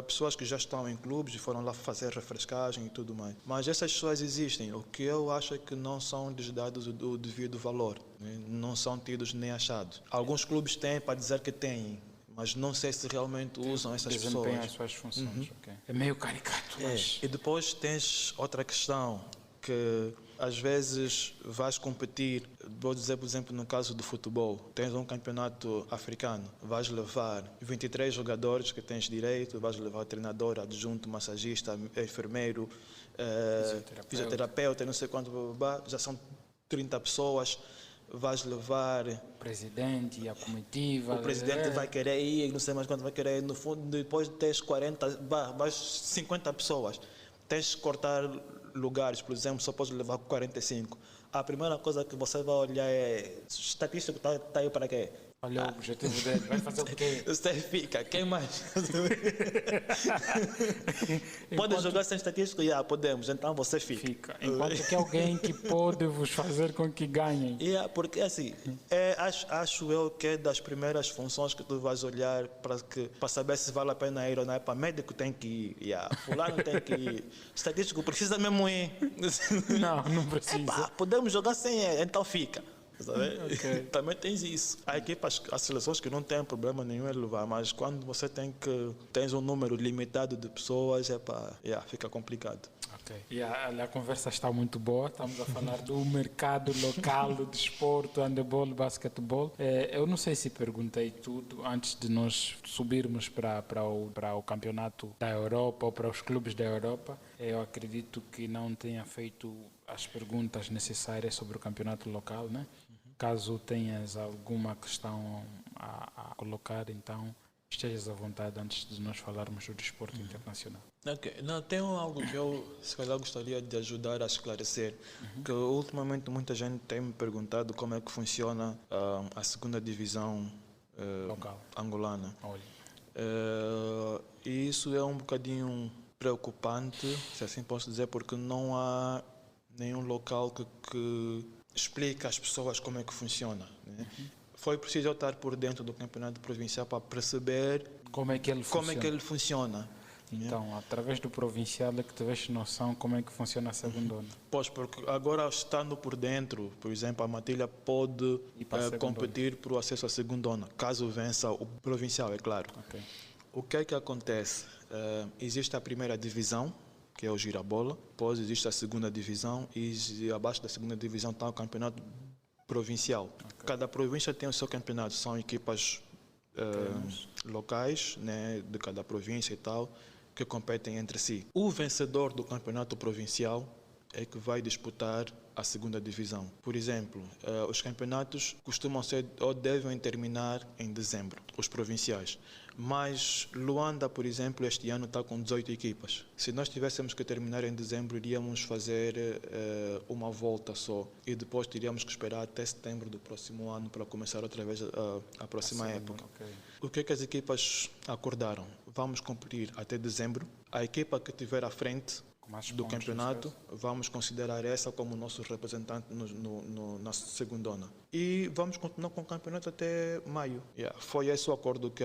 pessoas que já estão em clubes e foram lá fazer refrescagem e tudo mais. Mas essas pessoas existem. O que eu acho é que não são lhes dados o devido valor, né? Não são tidos nem achados. Alguns clubes têm para dizer que têm, mas não sei se realmente usam essas pessoas. Desempenham as suas funções. Okay. É meio caricato. Mas... E depois tens outra questão, que às vezes vais competir, vou dizer, por exemplo, no caso do futebol, tens um campeonato africano, vais levar 23 jogadores que tens direito, vais levar treinador, adjunto, massagista, enfermeiro, fisioterapeuta, não sei quanto, já são 30 pessoas, vais levar... O presidente e a comitiva... O presidente vai querer ir, não sei mais quanto vai querer ir, no fundo, depois tens 40, mais 50 pessoas, tens que cortar lugares, por exemplo, só podes levar 45. A primeira coisa que você vai olhar é estatístico, está aí para quê? Olha o objetivo dele, vai fazer o quê? Você fica, quem mais? Pode jogar sem estatístico? Podemos, então você fica. Enquanto que alguém que pode vos fazer com que ganhem. Porque assim, acho eu que é das primeiras funções que tu vais olhar para saber se vale a pena ir ou não. É para médico tem que ir, fulano tem que ir, estatístico precisa mesmo ir. Não precisa. Podemos jogar sem ele, então fica. Okay. Também tens isso. Há equipas, as seleções que não têm problema nenhum em levar, mas quando você tens um número limitado de pessoas, fica complicado. Okay. E a conversa está muito boa. Estamos a falar do mercado local do desporto, handebol, basquetebol. Eu não sei se perguntei tudo antes de nós subirmos para o campeonato da Europa ou para os clubes da Europa. Eu acredito que não tenha feito as perguntas necessárias sobre o campeonato local, né? Caso tenhas alguma questão a colocar, então estejas à vontade antes de nós falarmos do desporto internacional. Ok. Não, tem algo que eu, se calhar, gostaria de ajudar a esclarecer. Que ultimamente muita gente tem me perguntado como é que funciona a segunda divisão Local. angolana. Olha. E isso é um bocadinho preocupante, se assim posso dizer, porque não há nenhum local que explique às pessoas como é que funciona. Né? Foi preciso eu estar por dentro do campeonato provincial para perceber Como é que ele funciona? como é que ele funciona. Então, através do provincial é que tiveste noção como é que funciona a segunda onda. Pois, porque agora estando por dentro, por exemplo, a Matilha pode E para a segunda competir por o acesso à segunda onda, caso vença o provincial, é claro. Ok. O que é que acontece? Existe a primeira divisão, que é o Girabola, depois existe a segunda divisão e abaixo da segunda divisão está o campeonato provincial. Ok. Cada província tem o seu campeonato, são equipas locais, né, de cada província e tal, que competem entre si. O vencedor do campeonato provincial é que vai disputar a segunda divisão. Por exemplo, os campeonatos costumam ser ou devem terminar em dezembro, os provinciais. Mas Luanda, por exemplo, este ano está com 18 equipas. Se nós tivéssemos que terminar em dezembro, iríamos fazer uma volta só e depois teríamos que esperar até setembro do próximo ano para começar outra vez a próxima época. Ok. O que é que as equipas acordaram? Vamos cumprir até dezembro. A equipa que estiver à frente Mais do pontos, campeonato, nesse vamos considerar essa como nosso representante na segunda onda. E vamos continuar com o campeonato até maio. Foi esse o acordo que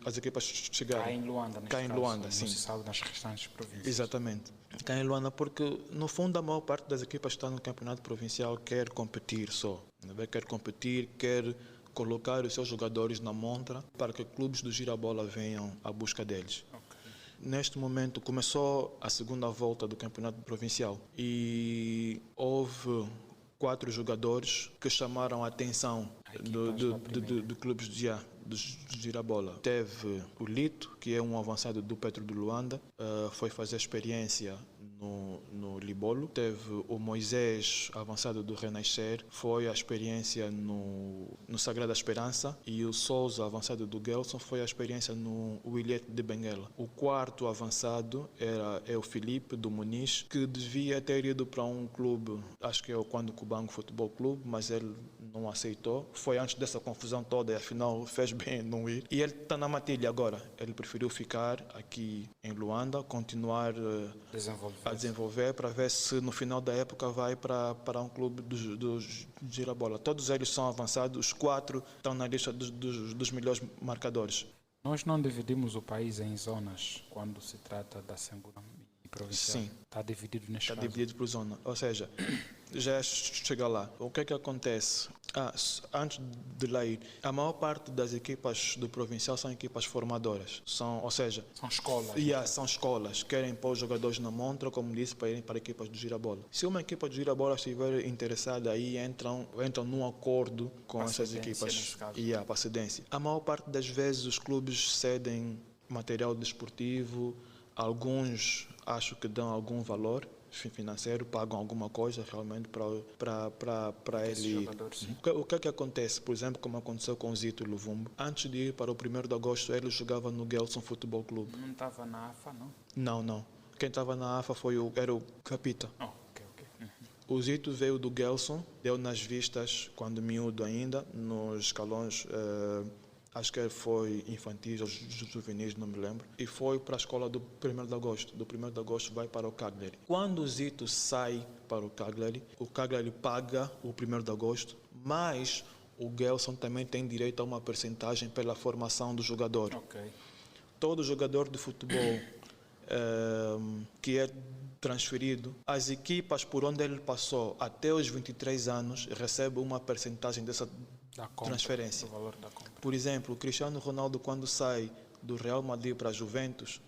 as equipas chegaram. Cá em Luanda, neste Cá em caso, Luanda, não sim. se sabe nas restantes províncias. Exatamente. Cá em Luanda, porque no fundo a maior parte das equipas que estão no campeonato provincial quer competir só. Quer competir, quer colocar os seus jogadores na montra para que clubes do Girabola venham à busca deles. Ok. Neste momento começou a segunda volta do campeonato provincial e houve 4 jogadores que chamaram a atenção do clubes do Girabola. Teve o Lito, que é um avançado do Petro de Luanda, foi fazer experiência no Libolo. Teve o Moisés, avançado do Renascer, foi a experiência no Sagrada Esperança. E o Souza, avançado do Gelson, foi a experiência no Williette de Benguela. O quarto avançado é o Felipe, do Muniz, que devia ter ido para um clube, acho que é o Quando Cubango Futebol Clube, mas ele não aceitou. Foi antes dessa confusão toda e afinal fez bem não ir. E ele está na Matilha agora. Ele preferiu ficar aqui em Luanda, continuar a desenvolver para ver se no final da época vai para um clube do Girabola. Todos eles são avançados, os 4 estão na lista dos melhores marcadores. Nós não dividimos o país em zonas quando se trata da segunda e provincial. Sim. Está dividido neste Está caso. dividido por zona. Ou seja, já chega lá. O que é que acontece? Antes de lá ir, a maior parte das equipas do provincial são equipas formadoras. São escolas. São escolas. Querem pôr os jogadores na montra, como disse, para irem para equipas do Girabola. Se uma equipa do Girabola estiver interessada, aí entram num acordo com essas equipas. Para cedência. A maior parte das vezes os clubes cedem material desportivo, alguns acho que dão algum valor financeiro, pagam alguma coisa realmente para ele ir. O que é que acontece? Por exemplo, como aconteceu com o Zito Luvumbo, antes de ir para o 1º de agosto, ele jogava no Gelson Futebol Clube. Não estava na AFA, não? Não. Quem estava na AFA era o Capita. Ok. O Zito veio do Gelson, deu nas vistas, quando miúdo ainda, nos escalões, acho que foi infantis ou juvenis, não me lembro, e foi para a escola do 1º de agosto. Do 1º de agosto vai para o Cagliari. Quando o Zito sai para o Cagliari paga o 1º de agosto, mas o Gelson também tem direito a uma percentagem pela formação do jogador. Ok. Todo jogador de futebol que é transferido, as equipas por onde ele passou até os 23 anos recebem uma percentagem dessa transferência. Do valor da compra. Por exemplo, o Cristiano Ronaldo, quando sai do Real Madrid para a Juventus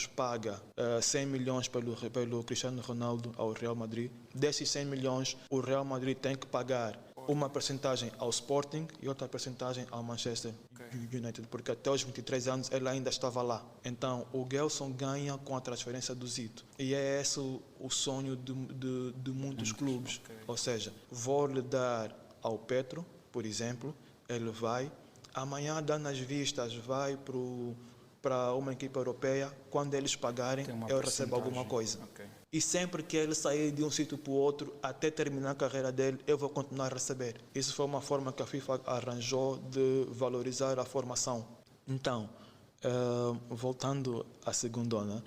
paga 100 milhões pelo Cristiano Ronaldo ao Real Madrid. Desses 100 milhões, o Real Madrid tem que pagar uma percentagem ao Sporting e outra percentagem ao Manchester United, porque até os 23 anos ele ainda estava lá. Então, o Gelson ganha com a transferência do Zito. E é esse o sonho de muitos clubes. Okay. Ou seja, vou-lhe dar ao Petro, por exemplo, ele vai, amanhã dá nas vistas, vai para o para uma equipa europeia, quando eles pagarem, eu recebo alguma coisa. Okay. E sempre que ele sair de um sítio para o outro, até terminar a carreira dele, eu vou continuar a receber. Isso foi uma forma que a FIFA arranjou de valorizar a formação. Então, voltando à segundona,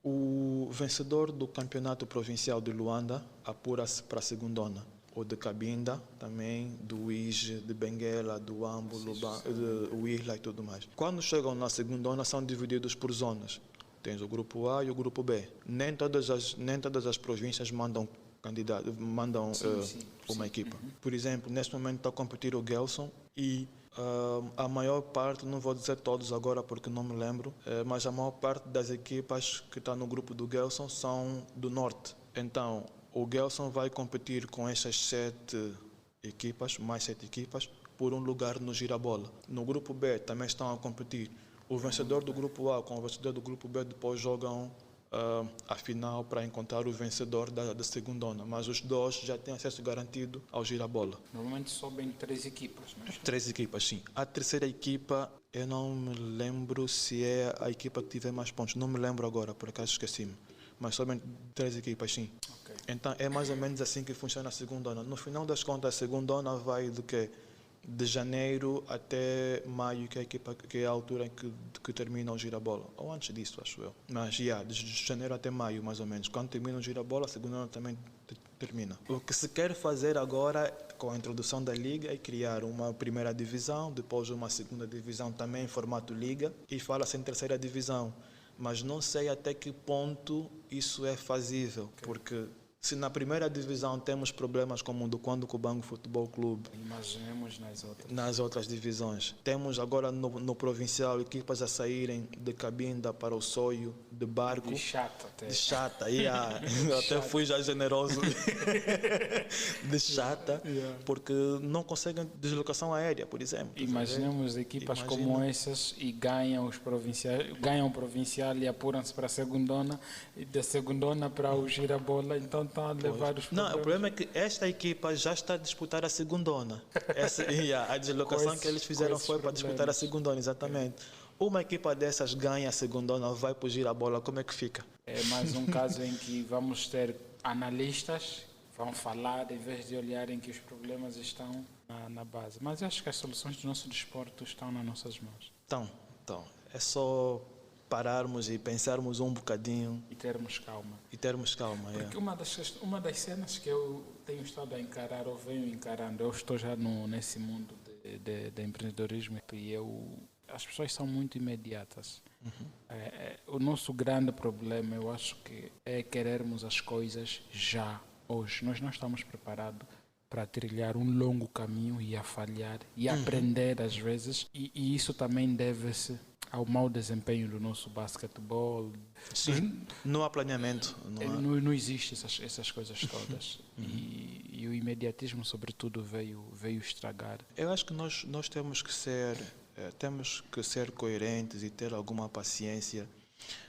o vencedor do campeonato provincial de Luanda apura-se para a segundona. O de Cabinda, também, do Uige, de Benguela, do Ambo, do Isla e tudo mais. Quando chegam na segundona, são divididos por zonas. Tens o grupo A e o grupo B. Nem todas as províncias mandam candidato, uma equipa. Por exemplo, neste momento está a competir o Gelson e a maior parte, não vou dizer todos agora porque não me lembro, mas a maior parte das equipas que está no grupo do Gelson são do norte. Então, o Gelson vai competir com essas 7 equipas, mais 7 equipas, por um lugar no Girabola. No grupo B também estão a competir. O vencedor do grupo A com o vencedor do grupo B depois jogam a final para encontrar o vencedor da segundona. Mas os dois já têm acesso garantido ao Girabola. Normalmente sobem 3 equipas, não é? 3 equipas, sim. A terceira equipa, eu não me lembro se é a equipa que tiver mais pontos. Não me lembro agora, por acaso esqueci-me. Mas somente 3 equipas, sim. Okay. Então é mais ou menos assim que funciona a segundona. No final das contas, a segundona vai do quê? De janeiro até maio, que é a altura em que termina o Girabola. Ou antes disso, acho eu. Mas, de janeiro até maio, mais ou menos. Quando termina o Girabola, a segundona também termina. O que se quer fazer agora, com a introdução da Liga, é criar uma primeira divisão, depois uma segunda divisão também em formato Liga, e fala-se em terceira divisão. Mas não sei até que ponto isso é fazível, porque se na primeira divisão temos problemas como o do Quando Cubango Futebol Clube, imaginemos nas outras divisões. Temos agora no provincial equipas a saírem de Cabinda para o Soio, de barco. De chata até. De chata, yeah. Até fui já generoso. De chata, porque não conseguem deslocação aérea, por exemplo. Imaginemos equipas como essas e ganham o provincial e apuram-se para a segundona, e da segundona para o Girabola, então estão a levar os problemas. Não, o problema é que esta equipa já está a disputar a segundona. A deslocação que eles fizeram foi para disputar a segundona, exatamente. Uma equipa dessas ganha a segundona, vai para o Girabola, como é que fica? É mais um caso em que vamos ter analistas que vão falar em vez de olharem que os problemas estão na base. Mas eu acho que as soluções do nosso desporto estão nas nossas mãos. Então, é só pararmos e pensarmos um bocadinho. E termos calma. Porque uma das cenas que eu tenho estado a encarar, ou venho encarando, eu estou já nesse mundo de empreendedorismo e as pessoas são muito imediatas. O nosso grande problema, eu acho que é querermos as coisas já, hoje. Nós não estamos preparados para trilhar um longo caminho e a falhar e aprender às vezes. E isso também deve-se ao mau desempenho do nosso basquetebol. Sim, não há planeamento. Não existe essas coisas todas. E o imediatismo, sobretudo, veio estragar. Eu acho que nós temos que ser coerentes e ter alguma paciência.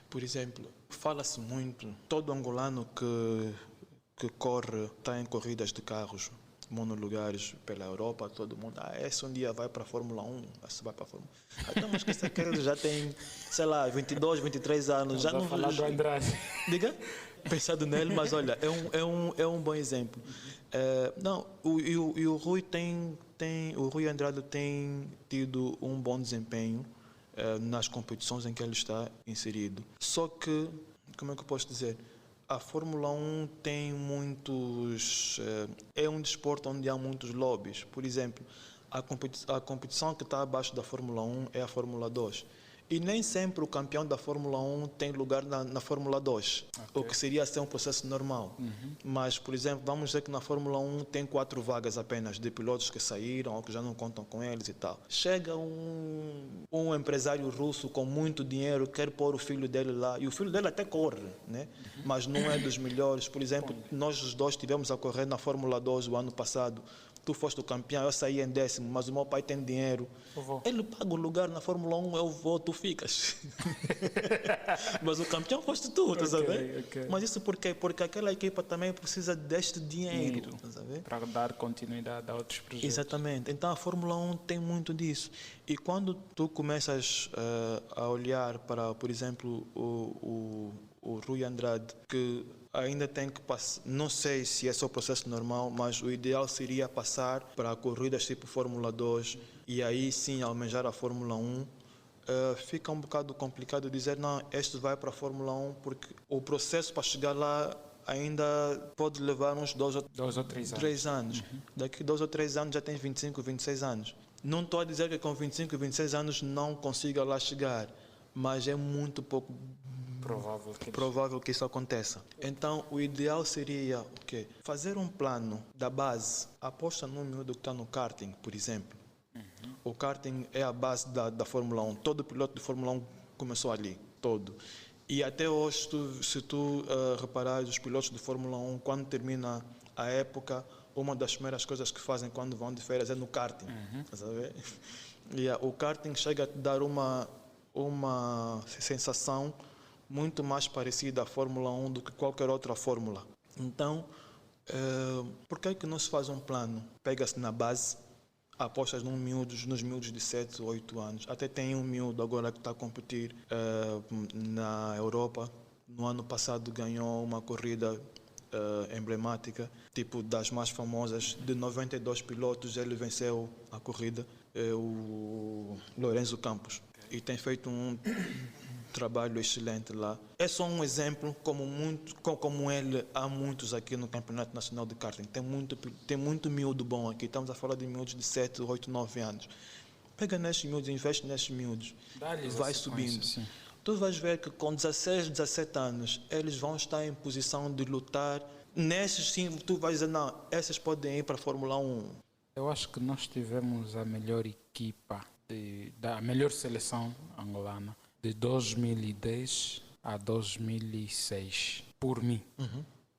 Por exemplo, fala-se muito, todo angolano que corre, está em corridas de carros, monolugares pela Europa, todo mundo, esse um dia vai para a Fórmula 1, esse vai para a Fórmula 1. Então, mas que esse aquele já tem, 22, 23 anos, já não falar do Andrade. Diga? Pensado nele, mas olha, é um bom exemplo. O Rui Andrade tem tido um bom desempenho nas competições em que ele está inserido. Só que, como é que eu posso dizer? A Fórmula 1 tem muitos... é um desporto onde há muitos lobbies. Por exemplo, a competição que está abaixo da Fórmula 1 é a Fórmula 2. E nem sempre o campeão da Fórmula 1 tem lugar na Fórmula 2, o que seria ser um processo normal. Mas, por exemplo, vamos dizer que na Fórmula 1 tem 4 vagas apenas de pilotos que saíram ou que já não contam com eles e tal. Chega um empresário russo com muito dinheiro, quer pôr o filho dele lá, e o filho dele até corre, né? Mas não é dos melhores. Por exemplo, nós os dois estivemos a correr na Fórmula 2 o ano passado. tu foste o campeão, eu saí em 10º, mas o meu pai tem dinheiro. Ele paga o lugar na Fórmula 1, eu vou, tu ficas. Mas o campeão foste tu, estás a ver? Mas isso por quê? Porque aquela equipa também precisa deste dinheiro. Estás a ver? Para dar continuidade a outros projetos. Exatamente. Então a Fórmula 1 tem muito disso. E quando tu começas a olhar para, por exemplo, o Rui Andrade, que ainda tem que passar, não sei se é só o processo normal, mas o ideal seria passar para corridas tipo Fórmula 2 e aí sim almejar a Fórmula 1. Fica um bocado complicado dizer, não, este vai para a Fórmula 1, porque o processo para chegar lá ainda pode levar uns 2 ou 3 anos. Daqui 2 ou 3 anos já tens 25, 26 anos. Não estou a dizer que com 25, 26 anos não consiga lá chegar, mas é muito pouco provável que isso aconteça. Então, o ideal seria fazer um plano da base. Aposta no miúdo que está no karting, por exemplo. O karting é a base da Fórmula 1. Todo piloto de Fórmula 1 começou ali, todo. E até hoje, se tu reparares, os pilotos de Fórmula 1, quando termina a época, uma das primeiras coisas que fazem quando vão de férias é no karting. Sabe? E o karting chega a te dar uma sensação muito mais parecida à Fórmula 1 do que qualquer outra fórmula. Então, por que não se faz um plano? Pega-se na base, apostas nos miúdos de 7 ou 8 anos. Até tem um miúdo agora que está a competir na Europa. No ano passado ganhou uma corrida emblemática, tipo das mais famosas, de 92 pilotos, ele venceu a corrida, o Lourenço Campos. E tem feito um trabalho excelente lá. É só um exemplo, como ele, há muitos aqui no Campeonato Nacional de Karting. Tem muito miúdo bom aqui. Estamos a falar de miúdos de 7, 8, 9 anos. Pega nestes miúdos, investe nestes miúdos, vai subindo. Sim. Tu vais ver que com 16, 17 anos, eles vão estar em posição de lutar. Nesses sim, tu vais dizer, não, esses podem ir para a Fórmula 1. Eu acho que nós tivemos a melhor equipa, a melhor seleção angolana de 2010 a 2006, por mim.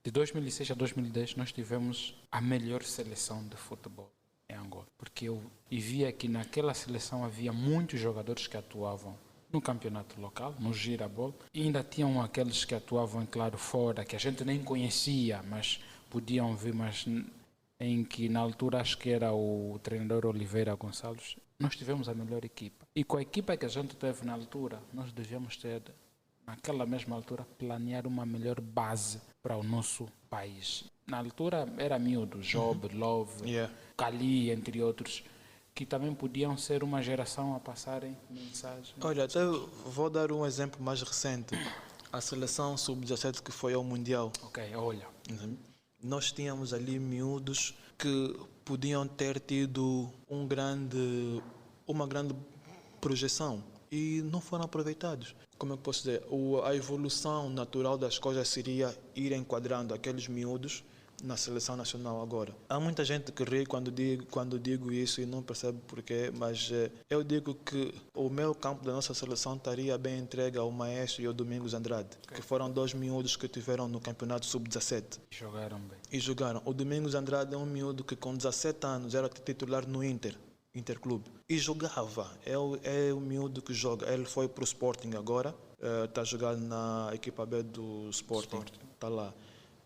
De 2006 a 2010 nós tivemos a melhor seleção de futebol em Angola, porque eu via que naquela seleção havia muitos jogadores que atuavam no campeonato local, no Girabol, e ainda tinham aqueles que atuavam, claro, fora, que a gente nem conhecia, mas podiam vir, mas em que na altura acho que era o treinador Oliveira Gonçalves. Nós tivemos a melhor equipa. E com a equipa que a gente teve na altura, nós devíamos ter, naquela mesma altura, planear uma melhor base para o nosso país. Na altura era miúdo, Job, Love, Cali, entre outros, que também podiam ser uma geração a passarem mensagem. Olha, até vou dar um exemplo mais recente. A seleção sub-17 que foi ao Mundial. Olha. Nós tínhamos ali miúdos que podiam ter tido uma grande projeção e não foram aproveitados. Como eu posso dizer, a evolução natural das coisas seria ir enquadrando aqueles miúdos na seleção nacional agora. Há muita gente que ri quando digo isso e não percebe porquê, mas eu digo que o meio campo da nossa seleção estaria bem entregue ao Maestro e ao Domingos Andrade, que foram 2 miúdos que tiveram no campeonato sub-17. Jogaram bem. E jogaram. O Domingos Andrade é um miúdo que com 17 anos era titular no Interclube. E jogava. É o miúdo que joga. Ele foi para o Sporting agora, está jogando na equipa B do Sporting. Está lá.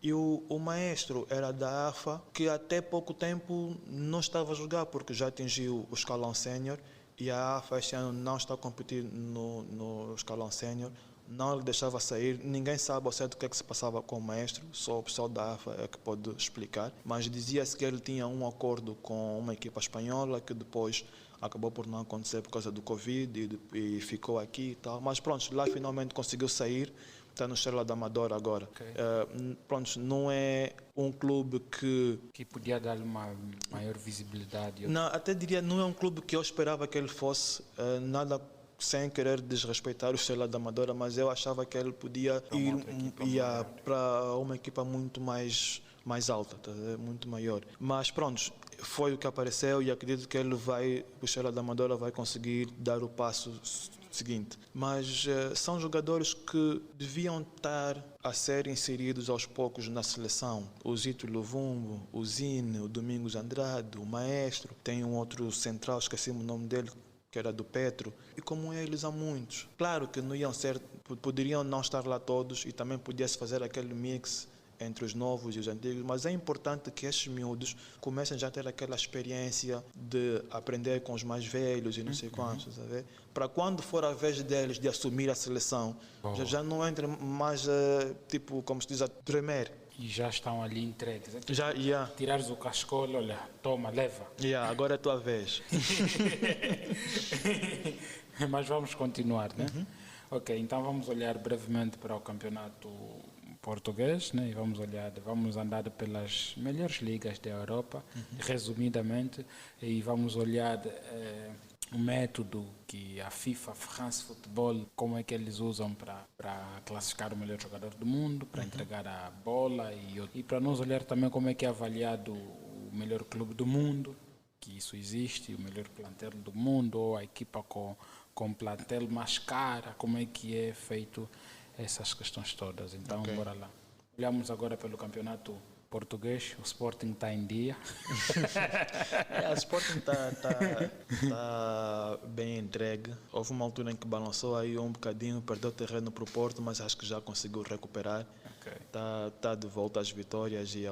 E o Maestro era da AFA, que até pouco tempo não estava a jogar, porque já atingiu o escalão sénior, e a AFA este ano não está a competir no escalão sénior, não lhe deixava sair. Ninguém sabe ao certo o que é que se passava com o Maestro, só o pessoal da AFA é que pode explicar, mas dizia-se que ele tinha um acordo com uma equipa espanhola, que depois acabou por não acontecer por causa do Covid e ficou aqui e tal, mas pronto, lá finalmente conseguiu sair. Está no Estrela da Amadora agora. Pronto, não é um clube que podia dar-lhe uma maior visibilidade. Não, até diria, não é um clube que eu esperava que ele fosse, nada sem querer desrespeitar o Estrela da Amadora, mas eu achava que ele podia ir para uma equipa muito mais alta, muito maior. Mas pronto, foi o que apareceu e acredito que ele vai, o Estrela da Amadora vai conseguir dar o passo seguinte. Mas são jogadores que deviam estar a ser inseridos aos poucos na seleção. O Zito Luvumbo, o Zine, o Domingos Andrade, o Maestro, tem um outro central, esqueci-me o nome dele, que era do Petro, e como eles há muitos. Claro que não iam ser, poderiam não estar lá todos e também podia-se fazer aquele mix entre os novos e os antigos, mas é importante que estes miúdos comecem já a ter aquela experiência de aprender com os mais velhos e não sei quantos, sabe? Para quando for a vez deles de assumir a seleção, já não entre mais, tipo, como se diz, a tremer. E já estão ali entregues. Já, yeah. Tirares o cascolo, olha, toma, leva. Yeah, agora é a tua vez. Mas vamos continuar, né? Ok, então vamos olhar brevemente para o campeonato português, né? E vamos andar pelas melhores ligas da Europa, resumidamente, e vamos olhar o método que a FIFA, France Football, como é que eles usam para classificar o melhor jogador do mundo, para entregar a bola e para nós olhar também como é que é avaliado o melhor clube do mundo, que isso existe, o melhor plantel do mundo, ou a equipa com plantel mais cara, como é que é feito essas questões todas. Então, bora lá. Olhamos agora pelo campeonato português, o Sporting está em dia. O Sporting está bem entregue. Houve uma altura em que balançou aí um bocadinho, perdeu terreno para o Porto, mas acho que já conseguiu recuperar. Está de volta às vitórias e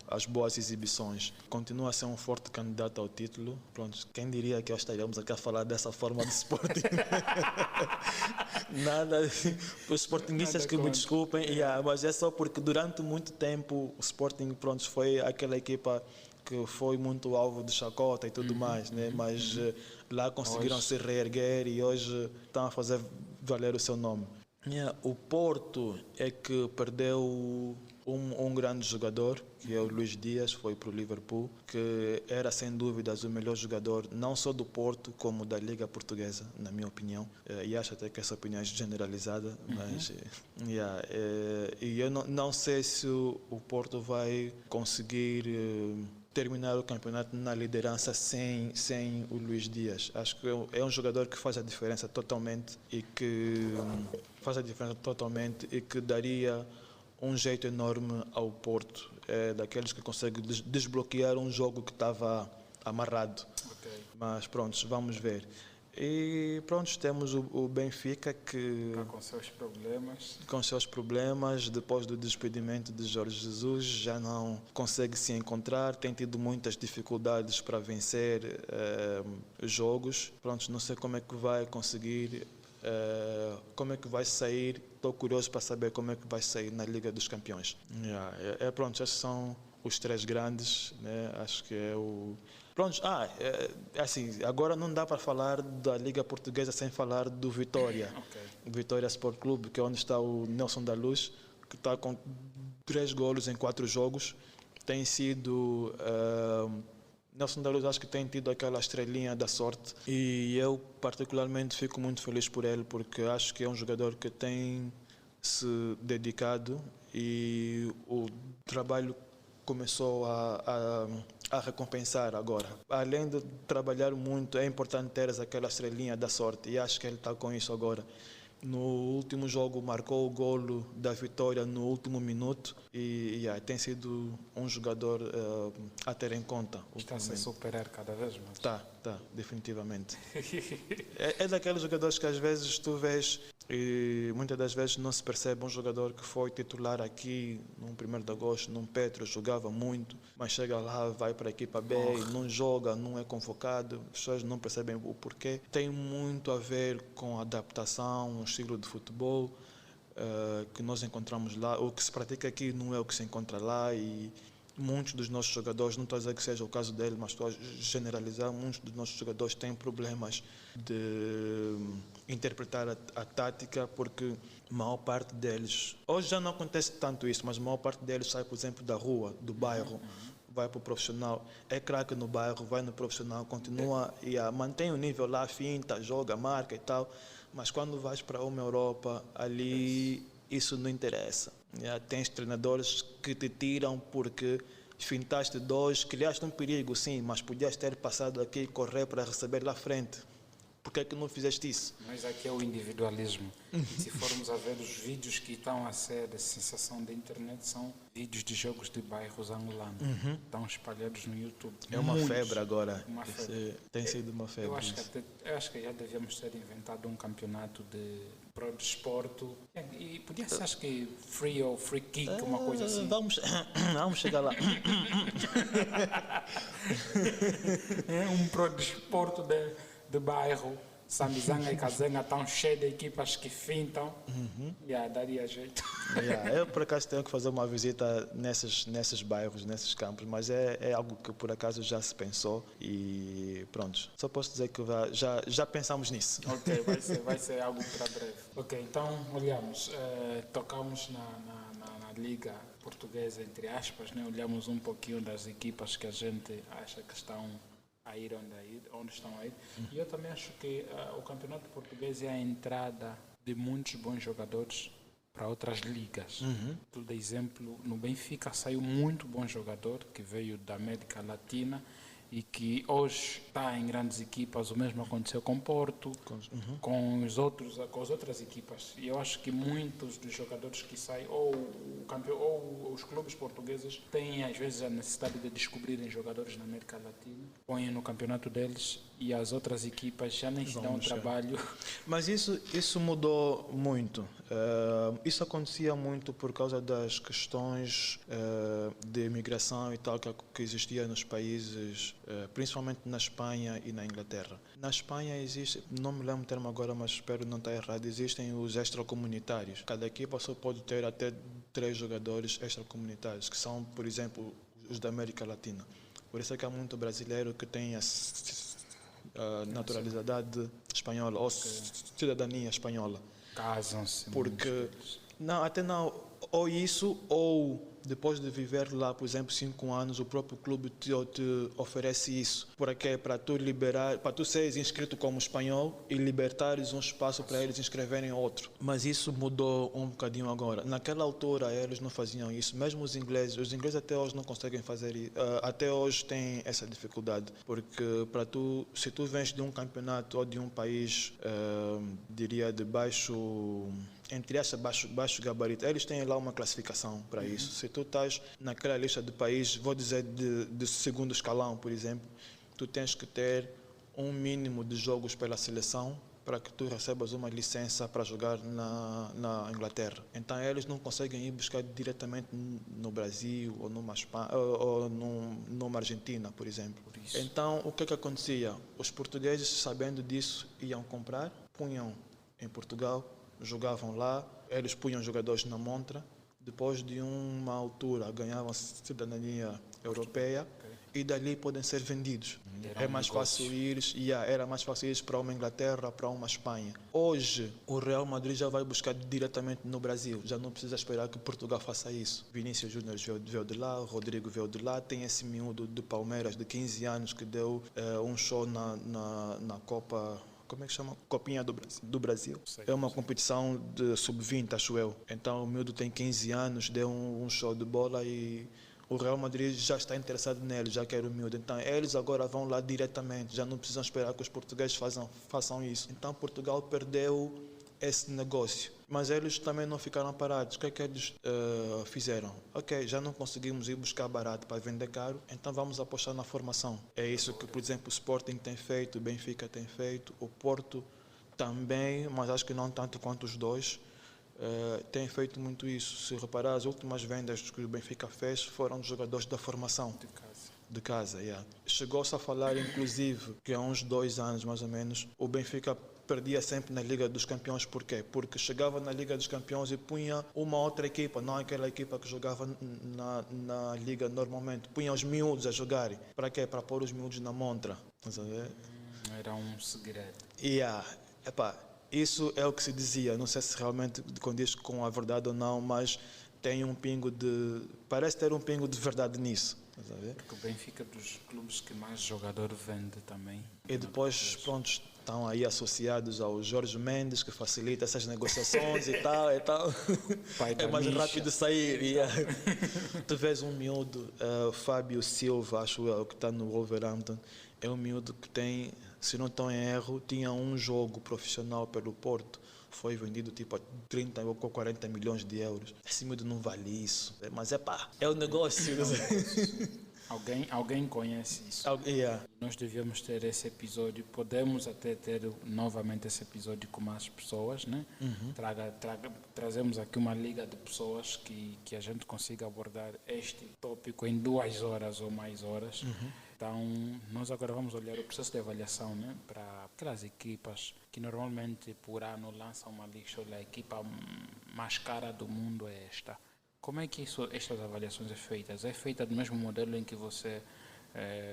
às boas exibições. Continua a ser um forte candidato ao título. Pronto, quem diria que nós estaríamos aqui a falar dessa forma do Sporting? Nada, os sportinguistas que me desculpem, mas é só porque durante muito tempo o Sporting, pronto, foi aquela equipa que foi muito alvo de chacota e tudo mais, né? Mas lá conseguiram se reerguer e hoje estão a fazer valer o seu nome. O Porto é que perdeu um grande jogador, que é o Luís Dias, foi para o Liverpool, que era sem dúvidas o melhor jogador, não só do Porto, como da Liga Portuguesa, na minha opinião. E acho até que essa opinião é generalizada, mas e eu não sei se o Porto vai conseguir terminar o campeonato na liderança sem o Luís Dias. Acho que é um jogador que faz a diferença totalmente e que daria um jeito enorme ao Porto. É daqueles que consegue desbloquear um jogo que estava amarrado. Mas pronto, vamos ver. E pronto, temos o Benfica que está com seus problemas. Com seus problemas, depois do despedimento de Jorge Jesus, já não consegue se encontrar, tem tido muitas dificuldades para vencer jogos. Pronto, não sei como é que vai conseguir, como é que vai sair. Estou curioso para saber como é que vai sair na Liga dos Campeões. Pronto, esses são os três grandes, né? Acho que é o... Pronto, assim, agora não dá para falar da Liga Portuguesa sem falar do Vitória. Vitória Sport Clube, que é onde está o Nelson da Luz, que está com 3 golos em 4 jogos. Tem sido... Nelson da Luz acho que tem tido aquela estrelinha da sorte e eu particularmente fico muito feliz por ele, porque acho que é um jogador que tem se dedicado e o trabalho começou a recompensar agora. Além de trabalhar muito, é importante ter aquela estrelinha da sorte e acho que ele está com isso agora. No último jogo marcou o golo da vitória no último minuto e tem sido um jogador a ter em conta. Está a se superar cada vez mais. Está, definitivamente. é daqueles jogadores que às vezes tu vês e muitas das vezes não se percebe um jogador que foi titular aqui no 1º de agosto, num Petro, jogava muito, mas chega lá, vai para a equipa B, não joga, não é convocado, as pessoas não percebem o porquê. Tem muito a ver com a adaptação, um estilo de futebol que nós encontramos lá. O que se pratica aqui não é o que se encontra lá e muitos dos nossos jogadores, não estou a dizer que seja o caso dele, mas estou a generalizar, muitos dos nossos jogadores têm problemas de interpretar a tática, porque a maior parte deles, hoje já não acontece tanto isso, mas a maior parte deles sai, por exemplo, da rua, do bairro, vai para o profissional, é craque no bairro, vai no profissional, continua e mantém o nível lá, finta, joga, marca e tal, mas quando vais para uma Europa, ali isso não interessa. Tens treinadores que te tiram porque fintaste 2, criaste um perigo, sim, mas podias ter passado aqui e correr para receber lá frente. Por que é que não fizeste isso? Mas aqui é o individualismo. Se formos a ver os vídeos que estão a ser a sensação da internet, são vídeos de jogos de bairros angolanos. Estão espalhados no YouTube. É uma febre agora. Uma febre. Tem sido uma febre. Eu acho que já devíamos ter inventado um campeonato de pro desporto. E podia ser, acho que free ou free kick, uma coisa assim. Vamos chegar lá. Um pro desporto de bairro. Sambizanga e Kazenga estão cheios de equipas que fintam. Daria jeito. Eu, por acaso, tenho que fazer uma visita nesses bairros, nesses campos, mas é algo que, por acaso, já se pensou e pronto. Só posso dizer que já pensamos nisso. Ok, vai ser algo para breve. Ok, então, olhamos, tocamos na Liga Portuguesa, entre aspas, né? Olhamos um pouquinho das equipas que a gente acha que estão a ir onde estão a ir. E eu também acho que o campeonato português é a entrada de muitos bons jogadores para outras ligas. Por exemplo, no Benfica saiu muito bom jogador que veio da América Latina e que hoje está em grandes equipas. O mesmo aconteceu com Porto, com as outras equipas. E eu acho que muitos dos jogadores que saem, ou os clubes portugueses, têm às vezes a necessidade de descobrirem jogadores na América Latina, põem no campeonato deles e as outras equipas já nem se dão trabalho. Mas isso mudou muito. Isso acontecia muito por causa das questões de imigração e tal que existia nos países, principalmente na Espanha e na Inglaterra. Na Espanha existe, não me lembro o termo agora, mas espero não estar errado, existem os extracomunitários. Cada equipa só pode ter até 3 jogadores extracomunitários, que são, por exemplo, os da América Latina. Por isso é que há muito brasileiro que tem a naturalidade espanhola ou cidadania espanhola. Casam-se. Porque, ou isso, ou depois de viver lá, por exemplo, 5 anos, o próprio clube te oferece isso. Para tu seres inscrito como espanhol e libertares um espaço para eles inscreverem outro. Mas isso mudou um bocadinho agora. Naquela altura, eles não faziam isso. Mesmo os ingleses até hoje não conseguem fazer isso. Até hoje têm essa dificuldade. Porque se tu vens de um campeonato ou de um país, diria, de baixo, entre essa baixo gabarito, eles têm lá uma classificação para isso. Se tu estás naquela lista de países, vou dizer de segundo escalão, por exemplo, tu tens que ter um mínimo de jogos pela seleção para que tu recebas uma licença para jogar na Inglaterra. Então eles não conseguem ir buscar diretamente no Brasil ou numa Espanha, ou numa Argentina, por exemplo. Então o que acontecia? Os portugueses, sabendo disso, iam comprar, punham em Portugal, jogavam lá, eles punham jogadores na montra, depois de uma altura ganhavam cidadania europeia e dali podem ser vendidos. Era mais fácil ir para uma Inglaterra, para uma Espanha. Hoje o Real Madrid já vai buscar diretamente no Brasil, já não precisa esperar que Portugal faça isso. Vinícius Júnior veio de lá, Rodrigo veio de lá, tem esse miúdo de Palmeiras de 15 anos que deu um show na Copa. Como é que chama? Copinha do Brasil. É uma competição de sub-20, acho eu. Então o miúdo tem 15 anos, deu um show de bola e o Real Madrid já está interessado nele, já quer o miúdo. Então eles agora vão lá diretamente, já não precisam esperar que os portugueses façam isso. Então Portugal perdeu esse negócio. Mas eles também não ficaram parados. O que é que eles fizeram? Ok, já não conseguimos ir buscar barato para vender caro, então vamos apostar na formação. É isso que, por exemplo, o Sporting tem feito, o Benfica tem feito, o Porto também, mas acho que não tanto quanto os dois, tem feito muito isso. Se reparar, as últimas vendas que o Benfica fez foram de jogadores da formação. De casa, yeah. Chegou-se a falar, inclusive, que há uns 2 anos, mais ou menos, o Benfica perdia sempre na Liga dos Campeões. Por quê? Porque chegava na Liga dos Campeões e punha uma outra equipa, não aquela equipa que jogava na Liga normalmente. Punha os miúdos a jogarem. Para quê? Para pôr os miúdos na montra. Era um segredo. Isso é o que se dizia. Não sei se realmente condiz com a verdade ou não, mas tem parece ter um pingo de verdade nisso. Porque o Benfica é dos clubes que mais jogador vende também. E depois, pronto, estão aí associados ao Jorge Mendes, que facilita essas negociações e tal. É mais rápido sair. Tu vês um miúdo, Fábio Silva, acho eu, que está no Wolverhampton, é um miúdo que tem, se não estou em erro, tinha um jogo profissional pelo Porto, foi vendido tipo a 30 ou 40 milhões de euros. Esse miúdo não vale isso, mas é o negócio. Alguém conhece isso. Nós devíamos ter esse episódio, podemos até ter novamente esse episódio com mais pessoas, né? Trazemos aqui uma liga de pessoas que a gente consiga abordar este tópico em 2 horas ou mais horas. Então, nós agora vamos olhar o processo de avaliação, né, para aquelas equipas que normalmente por ano lançam uma lista. Olha, a equipa mais cara do mundo é esta. Como é que estas avaliações é feitas? É feita do mesmo modelo em que você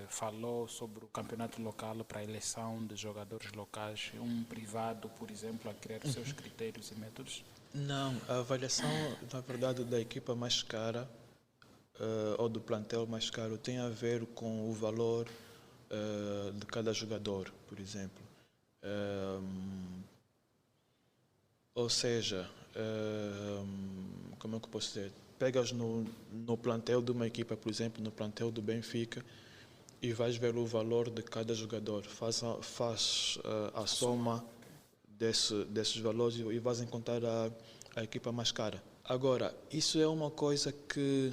falou sobre o campeonato local para a eleição de jogadores locais, um privado, por exemplo, a criar seus critérios e métodos? Não, a avaliação, na verdade, da equipa mais cara ou do plantel mais caro tem a ver com o valor de cada jogador, por exemplo. Ou seja, como é que eu posso dizer? Pegas no plantel de uma equipa, por exemplo, no plantel do Benfica, e vais ver o valor de cada jogador. Faz a soma desses valores e vais encontrar a equipa mais cara. Agora, isso é uma coisa que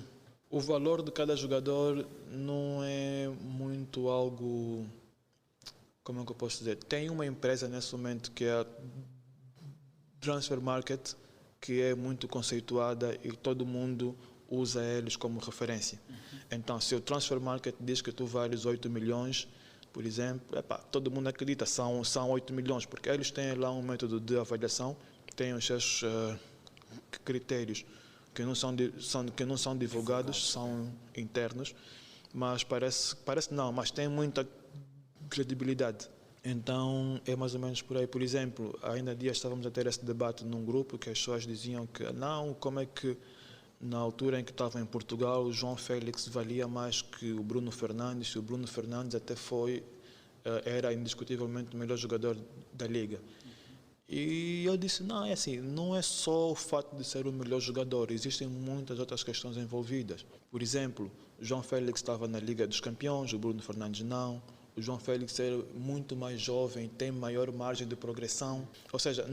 o valor de cada jogador não é muito algo, como é que eu posso dizer? Tem uma empresa nesse momento que é a Transfer Market, que é muito conceituada e todo mundo usa eles como referência. Então, se o Transfer Market diz que tu vales 8 milhões, por exemplo, todo mundo acredita, são 8 milhões, porque eles têm lá um método de avaliação, têm os seus critérios que não são divulgados, são internos, mas parece não, mas tem muita credibilidade. Então é mais ou menos por aí. Por exemplo, ainda há dias estávamos a ter esse debate num grupo que as pessoas diziam que não, como é que na altura em que estava em Portugal o João Félix valia mais que o Bruno Fernandes, e o Bruno Fernandes até era indiscutivelmente o melhor jogador da liga. E eu disse, não, é assim, não é só o fato de ser o melhor jogador, existem muitas outras questões envolvidas. Por exemplo, o João Félix estava na Liga dos Campeões, o Bruno Fernandes não. O João Félix é muito mais jovem, tem maior margem de progressão. Ou seja,